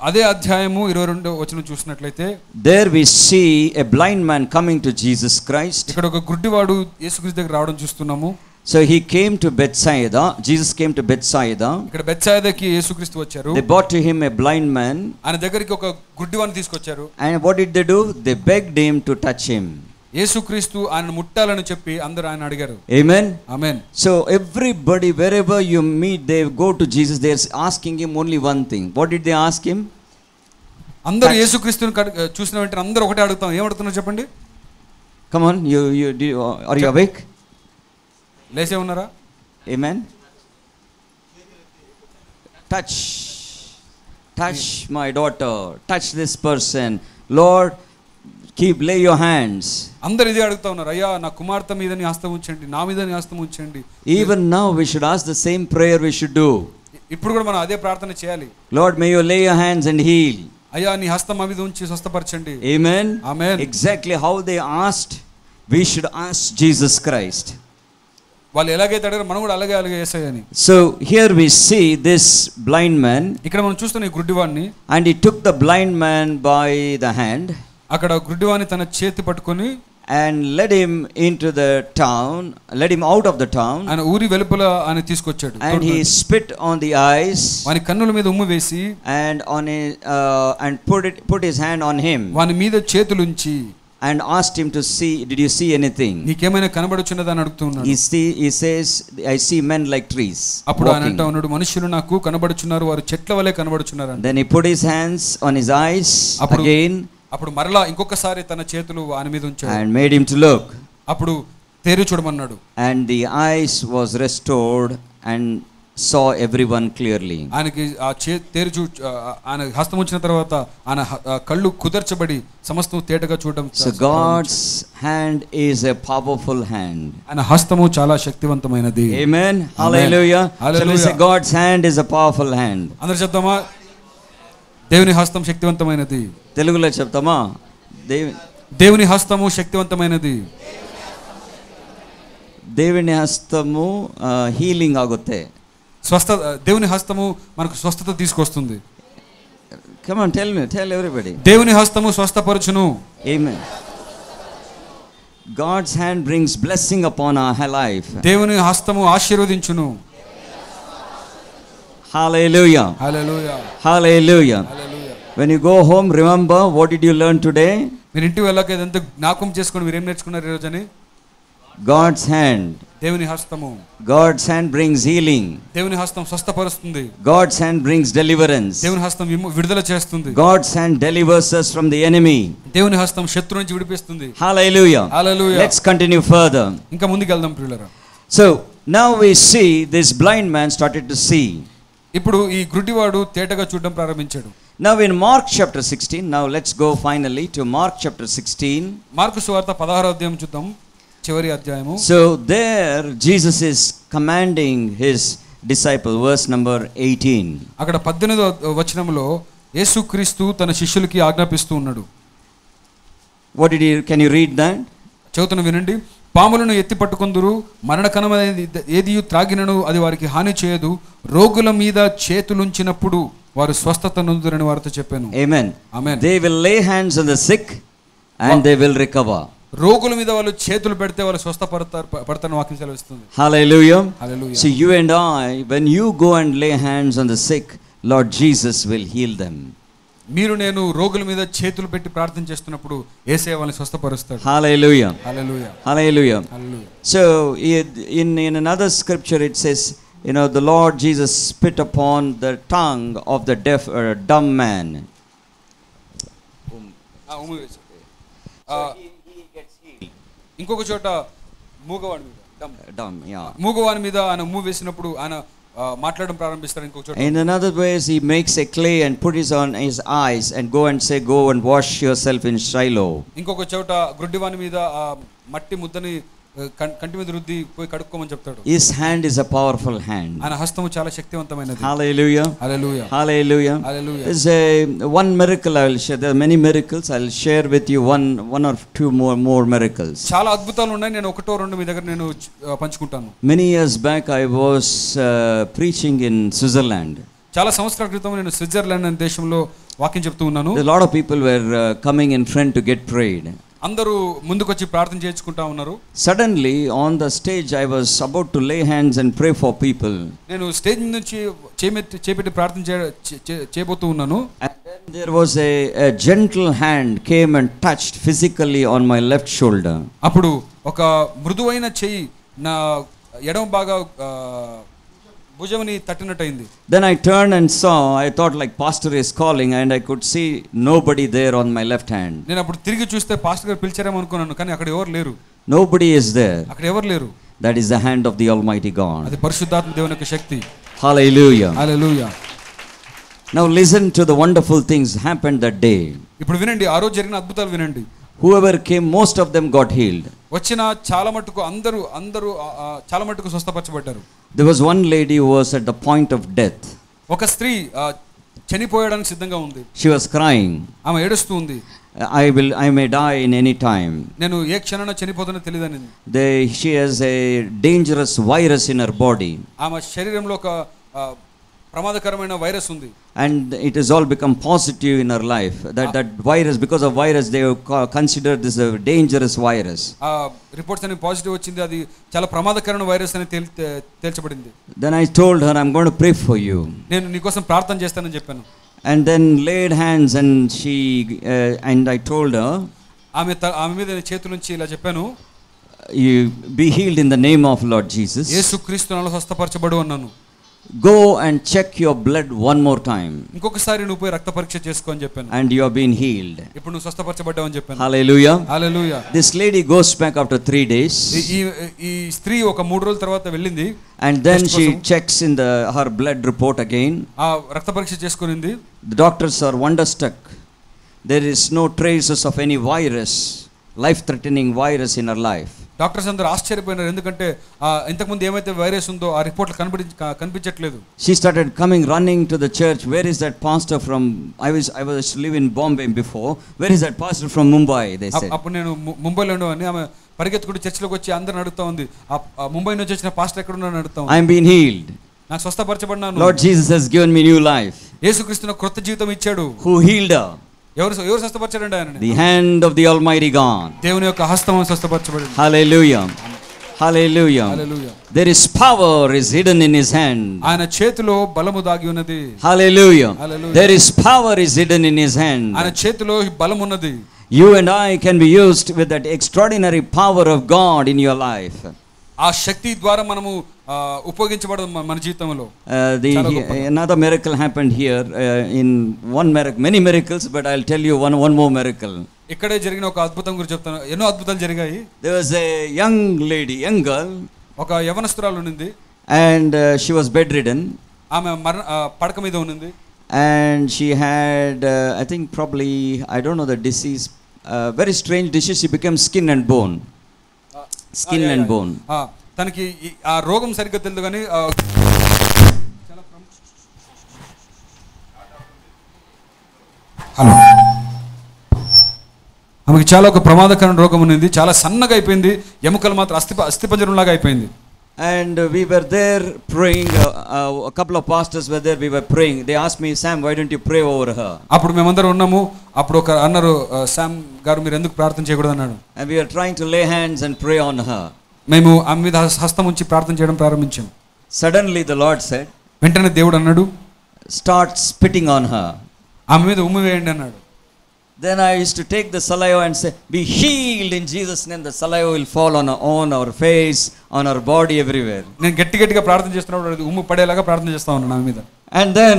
అదే అధ్యాయము 22వ వచనం చూసినట్లయితే there we see a blind man coming to Jesus Christ. ఇక్కడ ఒక గుడ్డివాడు యేసుక్రీస్తు దగ్గర రావడం చూస్తున్నాము. So he came to Bethsaida. Jesus came to Bethsaida. ఇక్కడ బెత్సాయిదాకి యేసుక్రీస్తు వచ్చారు. They brought to him a blind man. ఆయన దగ్గరికి ఒక గుడ్డివాడిని తీసుకొచ్చారు. And what did they do? They begged him to touch him. యేసుక్రీస్తు ఆయన ముట్టాలని చెప్పి అందరూ ఆయన అడిగారు. Amen. Amen. So everybody, wherever you meet, they go to Jesus. They are asking him only one thing. What did they ask him? అందరూ యేసుక్రీస్తుని చూసిన వెంటనే అందరూ ఒకటే అడుగుతాం. ఏం అడుగుతున్నారు చెప్పండి? Come on, are you awake? లేసే ఉన్నారా? Amen. Touch my daughter. Touch this person. Lord, lay your hands. అందరూ ఇదే అడుగుతా ఉన్నారు. అయ్యా నా కుమార్తె మీద నీ హస్తం ఉంచండి, నా మీద నీ హస్తం ఉంచండి. Even now we should ask the same prayer we should do. ఇప్పుడు కూడా మనం అదే ప్రార్థన చేయాలి. Lord, may you lay your hands and heal. అయ్యా నీ హస్తం మా మీద ఉంచి స్వస్థపరచండి. Amen. Amen. Exactly how they asked, we should ask Jesus Christ. వాళ్ళు ఎలాగైతే అడిగారో మనం కూడా అలాగే యేసయ్యని. So here we see this blind man. ఇక్కడ మనం చూస్తున్న ఈ గుడ్డివాడిని. And he took the blind man by the hand. అక్కడ గుడ్డివాడిని తన చేతి పట్టుకొని and led him into the town, led him out of the town. ఆయన ఊరి వెలుపల ఆయన తీసుకొచ్చాడు. And he spit on the eyes. వాని కన్నుల మీద ఉమ్ము వేసి and on his and put his hand on him. వాని మీద చేతులుంచి and asked him to see, did you see anything? నీకేమైనా కనబడుచున్నదా అని అడుగుతున్నాడు. He says, I see men like trees. అప్పుడు ఆయన అంటా ఉన్నాడు, మనుషులు నాకు కనబడుచున్నారు, వారు చెట్ల వలె కనబడుచున్నారు. Then he put his hands on his eyes again. అప్పుడు మరలా ఇంకొకసారి తన చేతులు ఆయన మీద ఉంచాడు. and made him to look. అప్పుడు తేరి చూడమన్నాడు. and the eyes was restored and saw everyone clearly. ఆయనకి ఆ తేరి ఆయన హస్తం ఉంచిన తర్వాత ఆయన కళ్ళు కుదర్చబడి సమస్తం తేటగా చూడడం. So God's hand is a powerful hand. ఆయన హస్తము చాలా శక్తివంతమైనది. Amen. Hallelujah. Shall we say God's hand is a powerful hand? అందరూ చెప్తామా? దేవుని హస్తం శక్తివంతమైనది. తెలుగులో చెప్తామా? దేవుని హస్తము శక్తివంతమైనది. దేవుని హస్తము హీలింగ్ ఆಗುತ್ತೆ. దేవుని హస్తము మనకు స్వస్థత తీసుకొస్తుంది. Come on, tell everybody. దేవుని హస్తము స్వస్థపరచును. Amen. God's hand brings blessing upon our life. దేవుని హస్తము ఆశీర్వదించును. Hallelujah. Hallelujah. Hallelujah. Hallelujah. When you go home, remember what did you learn today? మీరు ఇంటికి వెళ్ళాక ఇదంతా జ్ఞాపకం చేసుకొని మీరు ఏం నేర్చుకున్నారు ఈ రోజుని? God's hand. దేవుని హస్తము. God's hand brings healing. దేవుని హస్తం స్వస్థపరుస్తుంది. God's hand brings deliverance. దేవుని హస్తం విడుదల చేస్తుంది. God's hand delivers us from the enemy. దేవుని హస్తం శత్రువు నుంచి విడిపిస్తుంది. Hallelujah. Hallelujah. Let's continue further. ఇంకా ముందుకు వెళ్దాం ప్రియులారా. So now we see this blind man started to see. ఇప్పుడు ఈ గుడ్డివాడు తేటగా చూడడం ప్రారంభించాడు. Now in Mark chapter 16, now let's go finally to Mark chapter 16. Mark సువార్త 16వ అధ్యాయం చూద్దాం, చివరి అధ్యాయము. So there Jesus is commanding his disciple, verse number 18. అక్కడ 18వ వచనంలో యేసుక్రీస్తు తన శిష్యులకి ఆజ్ఞాపిస్తూ ఉన్నాడు. What did he, can you read that? చదువుతున్న వినండి. పాములను ఎత్తి పట్టుకొందురు, మరణకరమైనది ఏదియు త్రాగినను అది వారికి హాని చేయదు, రోగుల మీద చేతులుంచినప్పుడు వారు స్వస్థత నొందురని వారితో చెప్పాను. Amen. Amen. They will lay hands on the sick and they will recover. రోగుల మీద వాళ్ళు చేతులు పెడితే వాళ్ళు స్వస్థపడతారని వాక్యం సెలవిస్తుంది. Hallelujah. Hallelujah. So you and I, when you go and lay hands on the sick, Lord Jesus will heal them. మీరు నేను రోగుల మీద చేతులు పెట్టి ప్రార్థన చేస్తున్నప్పుడు యేసయ్య వాళ్ళని స్వస్థపరుస్తాడు. Hallelujah. Hallelujah. Hallelujah. Hallelujah. So in another scripture it says, you know, the Lord Jesus spit upon the tongue of the deaf or dumb man. He gets healed. ఇంకొక చోట మూగవాడి మీద dumb, yeah. మూగవాని మీద ఆయన ఉమ్ము వేసినప్పుడు ఆయన మాట్లాడడం ప్రారంభిస్తారు. ఇంకొక చోట In another ways, he makes a clay and put it on his eyes and go and say, go and wash yourself in Shiloh. ఇంకొక చోట గ్రుడ్డివాని మీద ఆ మట్టి ముద్దని కంటి మీద రుద్ది పోయి కడుక్కోమని చెప్తాడు. His hand is a powerful hand. ఆయన హస్తము చాలా శక్తివంతమైనది. Hallelujah. Hallelujah. Hallelujah. Hallelujah. There's one miracle I will share. There are many miracles. I will share with you one or two more miracles. చాలా అద్భుతాలు ఉన్నాయి. నేను ఒకటో రెండు మీ దగ్గర నేను పంచుకుంటాను. Many years back I was preaching in Switzerland. చాలా సంవత్సరాల క్రితం నేను స్విట్జర్లాండ్ అనే దేశంలో వాక్యం చెప్తూ ఉన్నాను. A lot of people were coming in front to get prayed. అందరూ ముందుకొచ్చి ప్రార్థన చేయించుకుంటా ఉన్నారు. Suddenly on the stage I was about to lay hands and pray for people. నేను స్టేజ్ నుంచి చేపెట్టి ప్రార్థన చేయబోతూ ఉన్నాను. And then there was a gentle hand came and touched physically on my left shoulder. అప్పుడు ఒక మృదువైన చెయ్యి నా ఎడమ బాగా భుజముని తట్టినట్టయింది. Then I turned and saw, I thought like pastor is calling, and I could see nobody there on my left hand. నేను అప్పుడు తిరిగి చూస్తే పాస్టర్ గారు పిలిచారేమో అనుకున్నాను, కానీ అక్కడ ఎవరు లేరు. Nobody is there. అక్కడ ఎవరు లేరు. That is the hand of the Almighty God. అది పరిశుద్ధాత్మ దేవుని యొక్క శక్తి. Hallelujah. Hallelujah. Now listen to the wonderful things happened that day. ఇప్పుడు వినండి, ఆ రోజు జరిగిన అద్భుతాలు వినండి. Whoever came, most of them got healed. వచ్చిన చాలా మట్టుకు అందరూ చాలా మట్టుకు స్వస్థపరచబడ్డారు. There was one lady who was at the point of death. ఒక స్త్రీ చనిపోయడానికి సిద్ధంగా ఉంది. She was crying. ఆమె ఏడుస్తూ ఉంది. I may die in any time. నేను ఏ క్షణాన చనిపోతానో తెలియదని. She has a dangerous virus in her body. ఆమె శరీరంలో ఒక ప్రమాదకరమైన వైరస్ ఉంది. And it has all become positive in her life. That virus, because of virus, they consider this a dangerous virus. Reports అని positive వచ్చింది, అది చాలా ప్రమాదకరమైన వైరస్ అని తేల్చబడింది. Then I told her, I'm going to pray for you. నేను నీ కోసం ప్రార్థన చేస్తానని చెప్పాను. And then laid hands and I told her, ఆమె మీద చేతులుంచి ఇలా చెప్పాను, you be healed in the name of Lord Jesus. యేసుక్రీస్తు నామములో స్వస్థపరచబడు అన్నాను. Go and check your blood one more time. ఇంకొకసారి నువ్వు పోయి రక్త పరీక్ష చేసుకో అని చెప్పాను. And you have been healed. ఇప్పుడు నువ్వు స్వస్థపరచబడ్డావు అని చెప్పాను. Hallelujah. Hallelujah. This lady goes back after 3 days. ఈ స్త్రీ ఒక 3 రోజుల తర్వాత వెళ్ళింది. And then she checks in her blood report again. ఆ రక్త పరీక్ష చేసుకొనింది. The doctors are wonderstruck. There is no traces of any virus, life-threatening virus in her life. Doctors అందరూ ఆశ్చర్యపోయినారు, ఎందుకంటే ఇంతకుముందు ఏమైతే వైరస్ ఉందో ఆ రిపోర్ట్లు కనిపించట్లేదు. She started coming running to the church. Where is that pastor from? I was live in Bombay before. Where is that pastor from Mumbai? They said. అప్పుడు నేను ముంబైలో ఉండేవాడిని. ఆమె పరిగెత్తుకుంటూ చర్చిలోకి వచ్చి అందరిని అడుగుతా ఉంది, ఆ ముంబై నుంచి వచ్చిన పాస్టర్ ఎక్కడ ఉన్నారని అడుగుతా ఉంది. I am being healed. నాకు స్వస్థపరచబడినాను. Lord Jesus has given me new life. యేసుక్రీస్తు నాకు క్రొత్త జీవితం ఇచ్చాడు. Who healed her? ఎవరు స్వస్థపరచాడండి ఆయన? The hand of the Almighty God. దేవుని యొక్క హస్తము స్వస్థపరచబడింది. Hallelujah. Hallelujah. Hallelujah. There is power is hidden in his hand. ఆయన చేతిలో బలము దాగి ఉన్నది. Hallelujah. Hallelujah. There is power is hidden in his hand. ఆయన చేతిలో బలం ఉన్నది. You and I can be used with that extraordinary power of God in your life. ఆ శక్తి ద్వారా మనము ఉపయోగించబడదు మన జీవితంలో. Another miracle happened here in many miracles, but I'll tell you one more miracle. ఇక్కడే జరిగిన ఒక అద్భుతం గురించి చెప్తాను. ఎన్నో అద్భుతాలు జరిగాయి. There was a young girl. ఒక యవనస్తురాలు ఉన్నది. And she was bedridden. ఆమె పడక మీద ఉన్నది. And she had I think probably, I don't know the disease, very strange disease. She became skin and bone. And bone. తనకి ఆ రోగం సరిగ్గా తెలియదు కానీ ఆమెకి చాలా ఒక ప్రమాదకరమైన రోగం ఉన్నది. చాలా సన్నగా అయిపోయింది, ఎముకలు మాత్రం అస్థిపంజరం లాగా అయిపోయింది. And we were there praying. A couple of pastors were there. We were praying. They asked me, Sam, why don't you pray over her? అప్పుడు మేమందరం ఉన్నాము. అప్పుడు ఒక అన్నారు, శామ్ గారు మీరు ఎందుకు ప్రార్థన చేయకూడదు అన్నాడు. And we were trying to lay hands and pray on her. మేము ఆమె మీద హస్తం ఉంచి ప్రార్థన చేయడం ప్రారంభించాం. Suddenly the Lord said, వెంటనే దేవుడు అన్నాడు, start spitting on her. ఆమె మీద ఉమ్మి వేయండి అన్నాడు. Then I used to take the saliva and say, be healed in Jesus' name. The saliva will fall on our face, on our body, everywhere. నేను గట్టిగా ప్రార్థన చేస్తున్నప్పుడు ఉమ్ము పడేలాగా ప్రార్థన చేస్తా ఉన్నాను ఆమె మీద. And then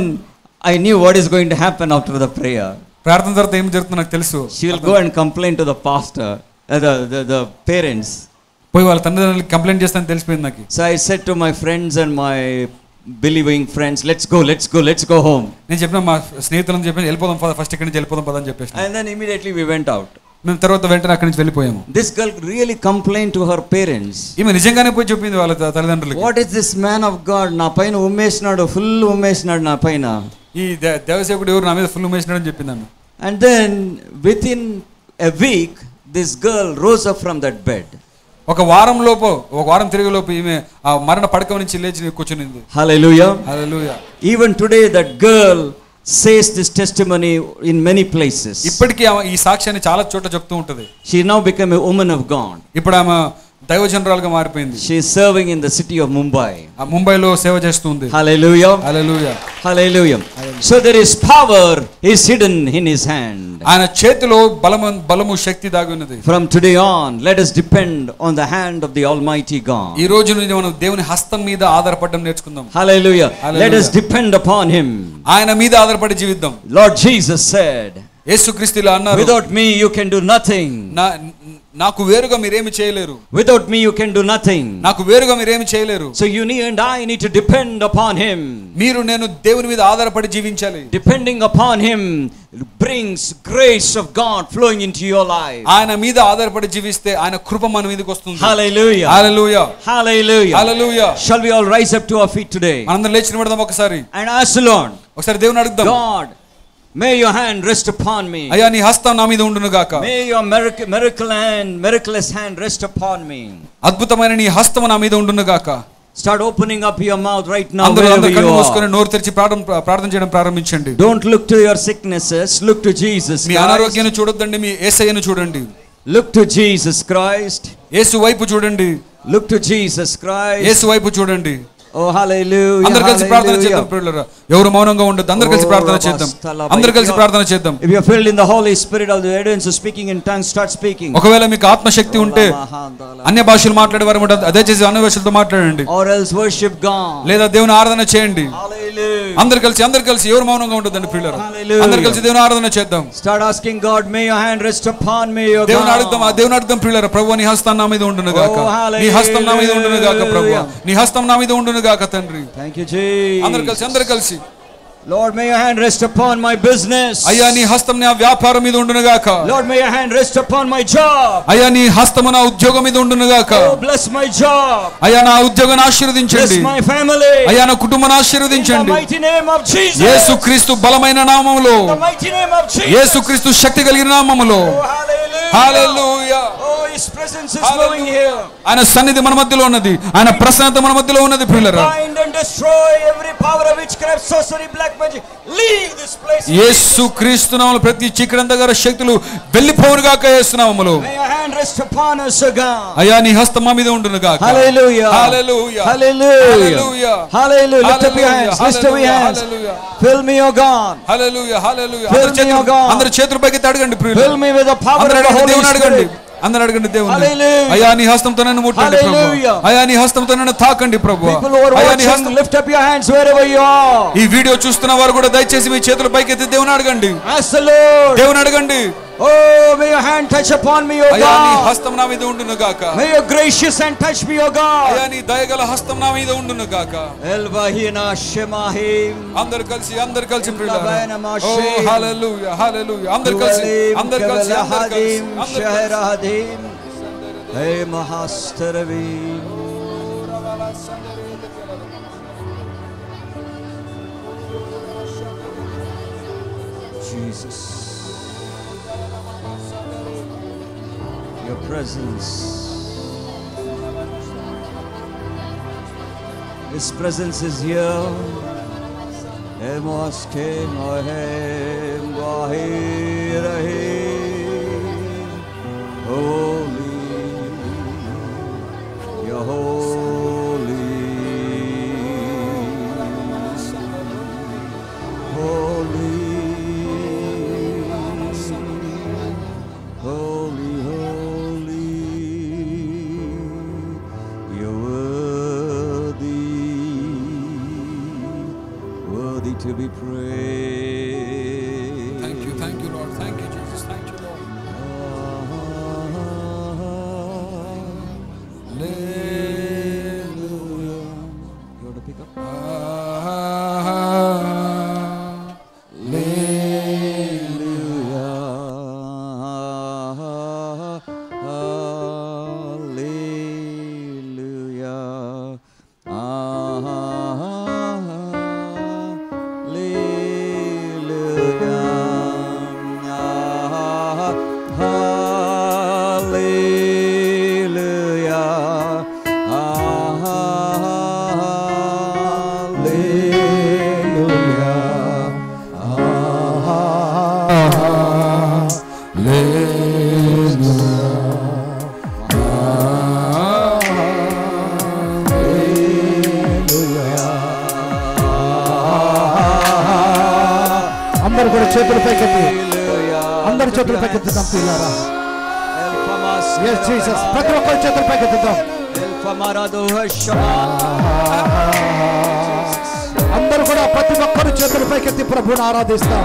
I knew what is going to happen after the prayer. ప్రార్థన తర్వాత ఏం జరుగుతుందో నాకు తెలుసు. She will go and complain to the pastor, the parents. పోయి వాళ్ళ తల్లిదండ్రులకి కంప్లైంట్ చేస్తానని తెలిసిపోయింది నాకు. So I said to my friends and believing friends, let's go home. నేను చెప్పిన మా స్నేహితులను చెప్పాను వెళ్ళిపోదాం ఫస్ట్ ఇక్కడి నుంచి వెళ్ళిపోదాం పద అని చెప్పేసి. And then immediately we went out. మేము తర్వాత వెంటనే అక్కడి నుంచి వెళ్ళిపోయాము. This girl really complained to her parents. ఈమె నిజంగానే పోయి చెప్పింది వాళ్ళ తల్లిదండ్రులకి. What is this man of God నా పైన ఉమ్మేసినాడు, ఫుల్ ఉమ్మేసినాడు నా పైన. ఈ దేవసేవకుడు ఎవరు నా మీద ఫుల్ ఉమ్మేసినాడు అని చెప్పింది ఆమె. And then within a week this girl rose up from that bed. ఒక వారం తిరిగే లోపు ఈమె ఆ మరణ పడక నుంచి లేచి కూర్చునింది. Hallelujah. Hallelujah. Even today that girl says this testimony in many places. ఇప్పటికీ ఈ సాక్ష్యాన్ని చాలా చోట్ల చెప్తూ ఉంటది. She now became a woman of God. ఇప్పుడు ఆమె దైవజనరాలుగా మారిపోయింది. She is serving in the city of Mumbai. ఆ ముంబైలో సేవ చేస్తుంది. Hallelujah. Hallelujah. Hallelujah. So there is power is hidden in his hand. ఆయన చేతిలో బలము శక్తి దాగి ఉన్నది. From today on let us depend on the hand of the Almighty God. ఈ రోజు నుండి మనం దేవుని హస్తం మీద ఆధారపడడం నేర్చుకుందాం. Hallelujah. Let us depend upon him. ఆయన మీద ఆధారపడి జీవిద్దాం. Lord Jesus said, యేసుక్రీస్తు ఇలా అన్నారు, without me you can do nothing. నాకు వేరుగా మీరేమి చేయలేరు. Without me you can do nothing. నాకు వేరుగా మీరేమి చేయలేరు. So you and I need to depend upon him. మీరు నేను దేవుని మీద ఆధారపడి జీవించాలి. Depending upon him brings grace of God flowing into your life. ఆయన మీద ఆధారపడి జీవిస్తే ఆయన కృప మన మీదకి వస్తుంది. Hallelujah. Hallelujah. Hallelujah. Hallelujah. Shall we all rise up to our feet today? మనందరం లేచి నిలబడదాం ఒకసారి. And ask the Lord. ఒకసారి దేవుని అడుగుదాం. God, may your hand rest upon me. అయ్యా నీ హస్తం నా మీద ఉండును గాక. May your miraculous hand rest upon me. అద్భుతమైన నీ హస్తం నా మీద ఉండును గాక. Start opening up your mouth right now. అందరూ కళ్ళు మూసుకొని నోరు తెరిచి ప్రార్థన చేయడం ప్రారంభించండి. Don't look to your sicknesses, look to Jesus Christ. మీ అనారోగ్యాన్ని చూడొద్దండి, మీ యేసయ్యను చూడండి. Look to Jesus Christ. యేసు వైపు చూడండి. Look to Jesus Christ. యేసు వైపు చూడండి. Oh hallelujah. అందరూ కలిసి ప్రార్థన చేద్దాం ప్రియులారా. ఎవరు మౌనంగా ఉండొద్దు. అందరూ కలిసి ప్రార్థన చేద్దాం. అందరూ కలిసి ప్రార్థన చేద్దాం. If you are filled in the Holy Spirit of the evidence of speaking in tongues, start speaking. ఒకవేళ మీకు ఆత్మశక్తి ఉంటే అన్య భాషలు మాట్లాడేవారు ఉంటే దయచేసి అన్య భాషలతో మాట్లాడండి. Or else worship God. లేదా దేవుని ఆరాధన చేయండి. Hallelujah. అందరూ కలిసి ఎవరు మౌనంగా ఉండొద్దండి ప్రియులారా. అందరూ కలిసి దేవుని ఆరాధన చేద్దాం. Start asking God, may your hand rest upon me, O God. దేవుని అడుగుదాం ప్రియులారా. ప్రభువా నీ హస్తం నా మీద ఉండును గాక. నీ హస్తం నా మీద ఉండును గాక ప్రభువా. నీ హస్తం నా మీద ఉండును గాక తండ్రి. Thank you Jesus. అందరూ కలిసి Lord, may your hand rest upon my business. అయ్యా నీ హస్తం నా వ్యాపారం మీద ఉండును గాక. Lord, may your hand rest upon my job. అయ్యా నీ హస్తము నా ఉద్యోగం మీద ఉండును గాక. Oh, bless my job. అయ్యా నా ఉద్యోగాన్ని ఆశీర్వదించండి. Bless my family. అయ్యా నా కుటుంబాన్ని ఆశీర్వదించండి. In the mighty name of Jesus. యేసుక్రీస్తు బలమైన నామములో. In the mighty name of Jesus. యేసుక్రీస్తు శక్తి కలిగిన నామములో. Oh, hallelujah. Hallelujah. Oh, his presence is flowing here. ఆయన సన్నిధి మన మధ్యలో ఉన్నది. ఆయన ప్రసన్నత మన మధ్యలో ఉన్నది ప్రియులారా. Bind and destroy every power of witchcraft, sorcery, black magic. Leave this place. యేసుక్రీస్తు నామములో ప్రతి చీకటి అంధకార శక్తులు వెళ్ళిపోవును గాక యేసు నామములో. May your hand rest upon us, O God. అయ్యా నీ హస్తం మా మీద ఉండును గాక. Hallelujah. Hallelujah. Hallelujah. Hallelujah. Lift up your hands. Lift up your hands. Fill me, O God. Hallelujah. Hallelujah. Fill me, O God. అందరూ చేతులు పైకి అడగండి ప్రియులు. Fill me with the power of the Holy Spirit. అందరూ అడగండి దేవుని. Hallelujah. అయ్యా నీ హస్తంతో నన్ను ముట్టండి ప్రభువా. అయ్యా నీ హస్తంతో నన్ను తాకండి ప్రభువా. People who are watching, lift up your hands wherever you are. ఈ వీడియో చూస్తున్న వారు కూడా దయచేసి మీ చేతులు పైకెత్తి దేవుని అడగండి. Ask the Lord. దేవుని అడగండి. Oh, may your hand touch upon me, O God. అయ్యా నీ హస్తం నా మీద ఉండును గాక. May your gracious hand touch me, O God. అయ్యా నీ దయగల హస్తం నా మీద ఉండును గాక. Elvahina shemahim. అందరూ కలిసి ప్రియులారా. ఓ హల్లెలూయా హల్లెలూయా. అందరూ కలిసి shahradim. Hey mahastaravim. Jesus, your presence, His presence is here. Emoske mohem vahirahim. Holy, you're holy, holy. Holy, holy, you're worthy to be praised. Thank you Lord. Thank you Jesus. Thank you Lord. Hallelujah. You want to pick up? చేతులు పైకెత్తి అందరి చేతులు పైకెత్తుదాం పిల్లారా. Yes, Jesus. ప్రతి ఒక్కరి చేతులు పైకెత్తుదాం. అందరూ కూడా ప్రతి ఒక్కరు చేతులు పైకెత్తి ప్రభువుని ఆరాధిస్తాం.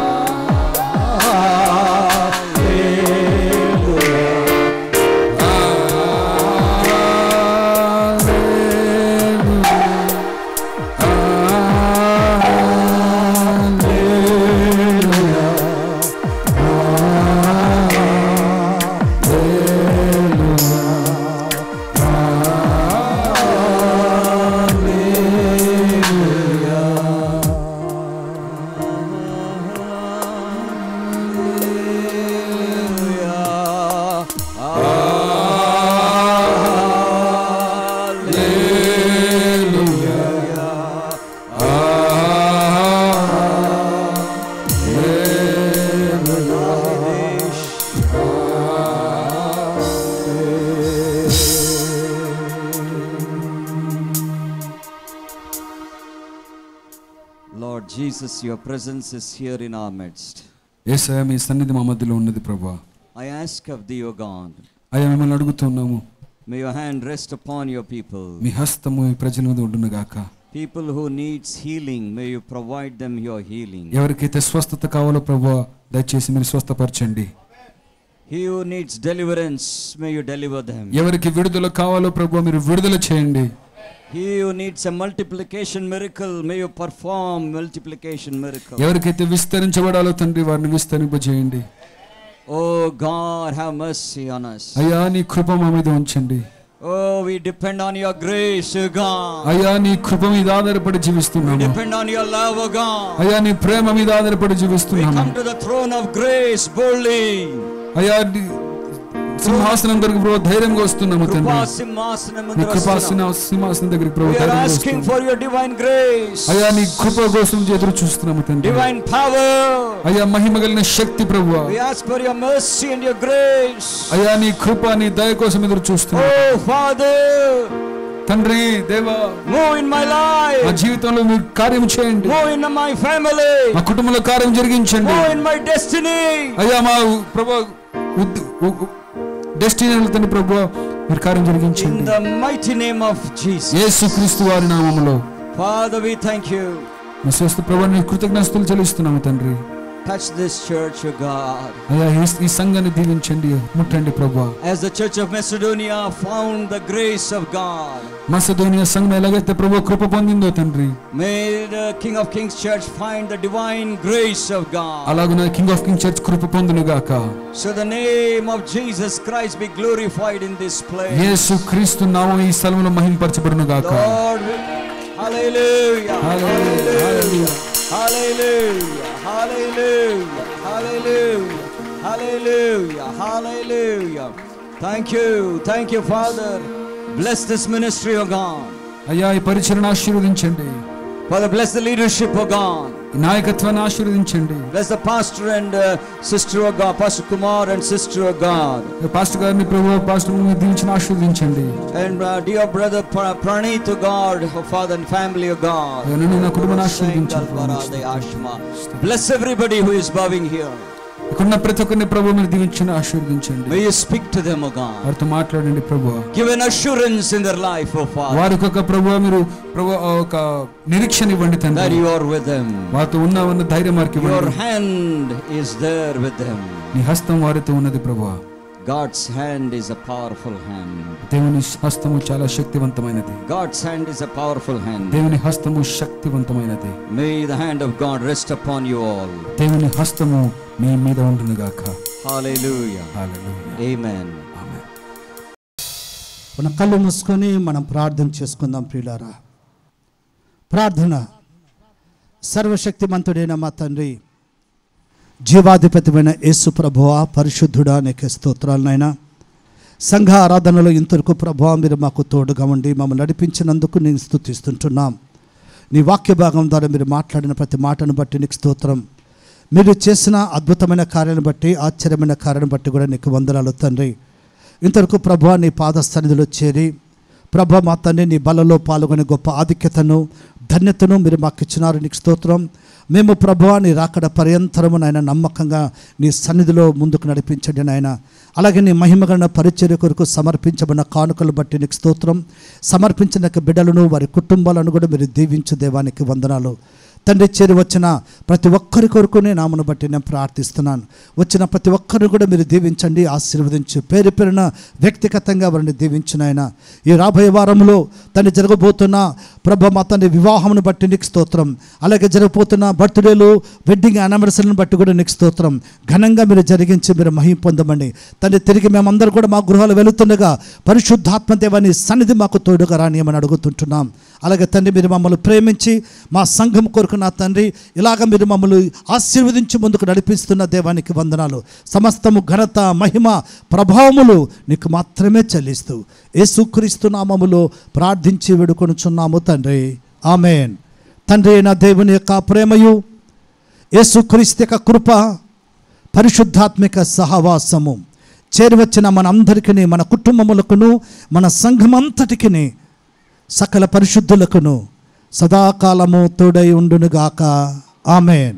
Lord Jesus, your presence is here in our midst. యేసయ్యా మీ సన్నిధి మా మధ్యలో ఉన్నది ప్రభువా. I ask of thee, O God, అయ్యా మిమ్మల్ని అడుగుతున్నాము, may your hand rest upon your people. మీ హస్తము ఈ ప్రజల మీద ఉండును గాక. People who needs healing, may you provide them your healing. ఎవరికైతే స్వస్థత కావాలో ప్రభువా దయచేసి మీరు స్వస్థపరచండి. He who needs deliverance, may you deliver them. ఎవరికి విడుదల కావాలో ప్రభువా మీరు విడుదల చేయండి. He who needs a multiplication miracle, may you perform multiplication miracle. ఎవరికైతే విస్తరించబడాలో తండ్రి వారిని విస్తరింపజేయండి. Oh God, have mercy on us. అయ్యా నీ కృప మా మీద ఉంచండి. Oh, we depend on your grace, O God. అయ్యా నీ కృప మీద ఆధారపడి జీవిస్తున్నాము. Depend on your love, O God. అయ్యా నీ ప్రేమ మీద ఆధారపడి We జీవిస్తున్నాము. come to the throne of grace boldly. అయ్యా సింహాసనం దగ్గరికి ప్రభు ధైర్యంగా వస్తున్నాము తండ్రి. కృపా సింహాసనం నీ కృపా సింహాసనం దగ్గరికి ప్రభు We are ధైర్యంగా asking వస్తున్నాము. for your divine grace. అయ్యా నీ కృప కోసం ఎదురు చూస్తున్నాము తండ్రి. Divine power. అయ్యా మహిమ కలిగిన శక్తి ప్రభువా. We ask for your mercy and your grace. అయ్యా నీ కృప నీ దయ కోసం ఎదురు చూస్తున్నాము. Oh Father, తండ్రి దేవా move in my life. మా జీవితంలో మీరు కార్యం చేయండి. Move in my family. మా కుటుంబంలో కార్యం జరిగించండి. Move in my destiny. అయ్యా మా ప్రభు డెస్టినీ తండ్రి ప్రభు మీరు కార్యం In జరిగించండి. the mighty name of Jesus. యేసుక్రీస్తు వారి నామములో Father, we thank you. మీ స్వస్థ ప్రభు నీ కృతజ్ఞతలు చెల్లిస్తున్నాము తండ్రి. Touch this church, O God. అయ్యా ఈ సంఘాన్ని దీవించండి, ముట్టండి ప్రభు. As the church of Macedonia found the grace of God, మసిదోనియా సంఘం ఎలాగైతే ప్రభు కృప పొందిందో తండ్రి, may the King of Kings Church find the divine grace of God. అలాగున కింగ్ ఆఫ్ కింగ్ చర్చ్ కృప పొందును గాక. So the name of Jesus Christ be glorified in this place. యేసుక్రీస్తు నామం ఈ స్థలంలో మహిమపరచబడును గాక. Lord, hallelujah. Hallelujah. Hallelujah. Hallelujah. Hallelujah. Hallelujah. Hallelujah. Thank you. Thank you, Father. Bless this ministry, O God. అయ్యా ఈ పరిచర్యను ఆశీర్వదించండి. Father, bless the leadership, O God. ఈ నాయకత్వాన్ని ఆశీర్వదించండి. Bless the pastor and sister, O God. Pastor Kumar and sister, O God. Pastor గారిని ప్రభు pastor దీవించి ఆశీర్వదించండి. And dear brother Pranit, O God, O Father and family, O God. నన్ను నా కుటుంబాన్ని ఆశీర్వదించండి. Bless everybody who is bowing here. ఇక్కడున్న ప్రతి ఒక్కరిని ప్రభు మీరు దీవించి ఆశీర్వదించండి. May you speak to them, O God. వారితో మాట్లాడండి ప్రభు. Give an assurance in their life, O Father. వారికి ఒక ప్రభు మీరు ప్రభు ఒక నిరీక్షణ ఇవ్వండి That తండ్రి. you are with them. వారితో ఉన్న ధైర్యం వారికి Your ఇవ్వండి. hand is there with them. నీ హస్తం వారితో ఉన్నది ప్రభు. God's hand is a powerful hand. దేవుని హస్తము చాలా శక్తివంతమైనది. God's hand is a powerful hand. దేవుని హస్తము శక్తివంతమైనది. May the hand of God rest upon you all. దేవుని హస్తము మీ మీద ఉండును గాక. Hallelujah. హల్లెలూయా. Amen. ఆమేన్. మన కళ్ళు మూసుకొని మనం ప్రార్థన చేసుకుందాం ప్రియులారా. ప్రార్థన. సర్వశక్తిమంతుడైన మా తండ్రి, జీవాధిపతిమైన యేసు ప్రభువా, పరిశుద్ధుడా, నీకే స్తోత్రాలు నాయనా. సంఘ ఆరాధనలో ఇంతవరకు ప్రభువా మీరు మాకు తోడుగా ఉండి మమ్మల్ని నడిపించినందుకు నేను స్తుతిస్తుంటున్నాం. నీ వాక్య భాగం ద్వారా మీరు మాట్లాడిన ప్రతి మాటను బట్టి నీకు స్తోత్రం. మీరు చేసిన అద్భుతమైన కార్యాలను బట్టి, ఆశ్చర్యమైన కార్యాన్ని బట్టి కూడా నీకు వందనాలు తండ్రి. ఇంతవరకు ప్రభువా నీ పాద సన్నిధిలో చేరి ప్రభా మా తండ్రి నీ బలలో పాల్గొనే గొప్ప ఆధిక్యతను ధన్యతను మీరు మాకు ఇచ్చినారు. నీకు స్తోత్రం. మేము ప్రభువా నీ రాకడ పర్యంతరము నాయన నమ్మకంగా నీ సన్నిధిలో ముందుకు నడిపించండి నాయన. అలాగే నీ మహిమగల పరిచర్య కొరకు సమర్పించబడిన కానుకలు బట్టి నీకు స్తోత్రం. సమర్పించిన బిడ్డలను వారి కుటుంబాలను కూడా మీరు దీవించు దేవానికి వందనాలు. తండ్రి, చేరి వచ్చిన ప్రతి ఒక్కరి కొరకు నామను బట్టి నేను ప్రార్థిస్తున్నాను. వచ్చిన ప్రతి ఒక్కరిని కూడా మీరు దీవించండి, ఆశీర్వదించు. పేరు పేరున వ్యక్తిగతంగా వారిని దీవించిన ఆయన. ఈ రాబోయే వారంలో తండ్రి జరగబోతున్న ప్రభ మా తండ్రి వివాహమును బట్టి నీకు స్తోత్రం. అలాగే జరగబోతున్న బర్త్డేలు, వెడ్డింగ్ యానివర్సరీని బట్టి కూడా నీకు స్తోత్రం. ఘనంగా మీరు జరిగించి మీరు మహిమ పొందమని తండ్రి, తిరిగి మేమందరూ కూడా మా గృహాలు వెళుతుండగా పరిశుద్ధాత్మ దేవాని సన్నిధి మాకు తోడుగా రానియమని అడుగుతుంటున్నాం. అలాగే తండ్రి, మీరు మమ్మల్ని ప్రేమించి మా సంఘం కొరకు నా తండ్రి ఇలాగ మీరు మమ్మల్ని ఆశీర్వదించి ముందుకు నడిపిస్తున్న దేవానికి వందనాలు. సమస్తము ఘనత, మహిమ, ప్రభావములు నీకు మాత్రమే చెల్లిస్తూ యేసుక్రీస్తు నామములో ప్రార్థించి వేడుకొనుచున్నాము తండ్రి, ఆమేన్. తండ్రి అయిన దేవుని యొక్క ప్రేమయు, యేసుక్రీస్తు యొక్క కృప, పరిశుద్ధాత్మిక సహవాసము చేరివచ్చిన మన అందరికీ, మన కుటుంబములకును, మన సంఘమంతటికి, సకల పరిశుద్ధులకును సదాకాలము తోడై ఉండునుగాక. ఆమేన్.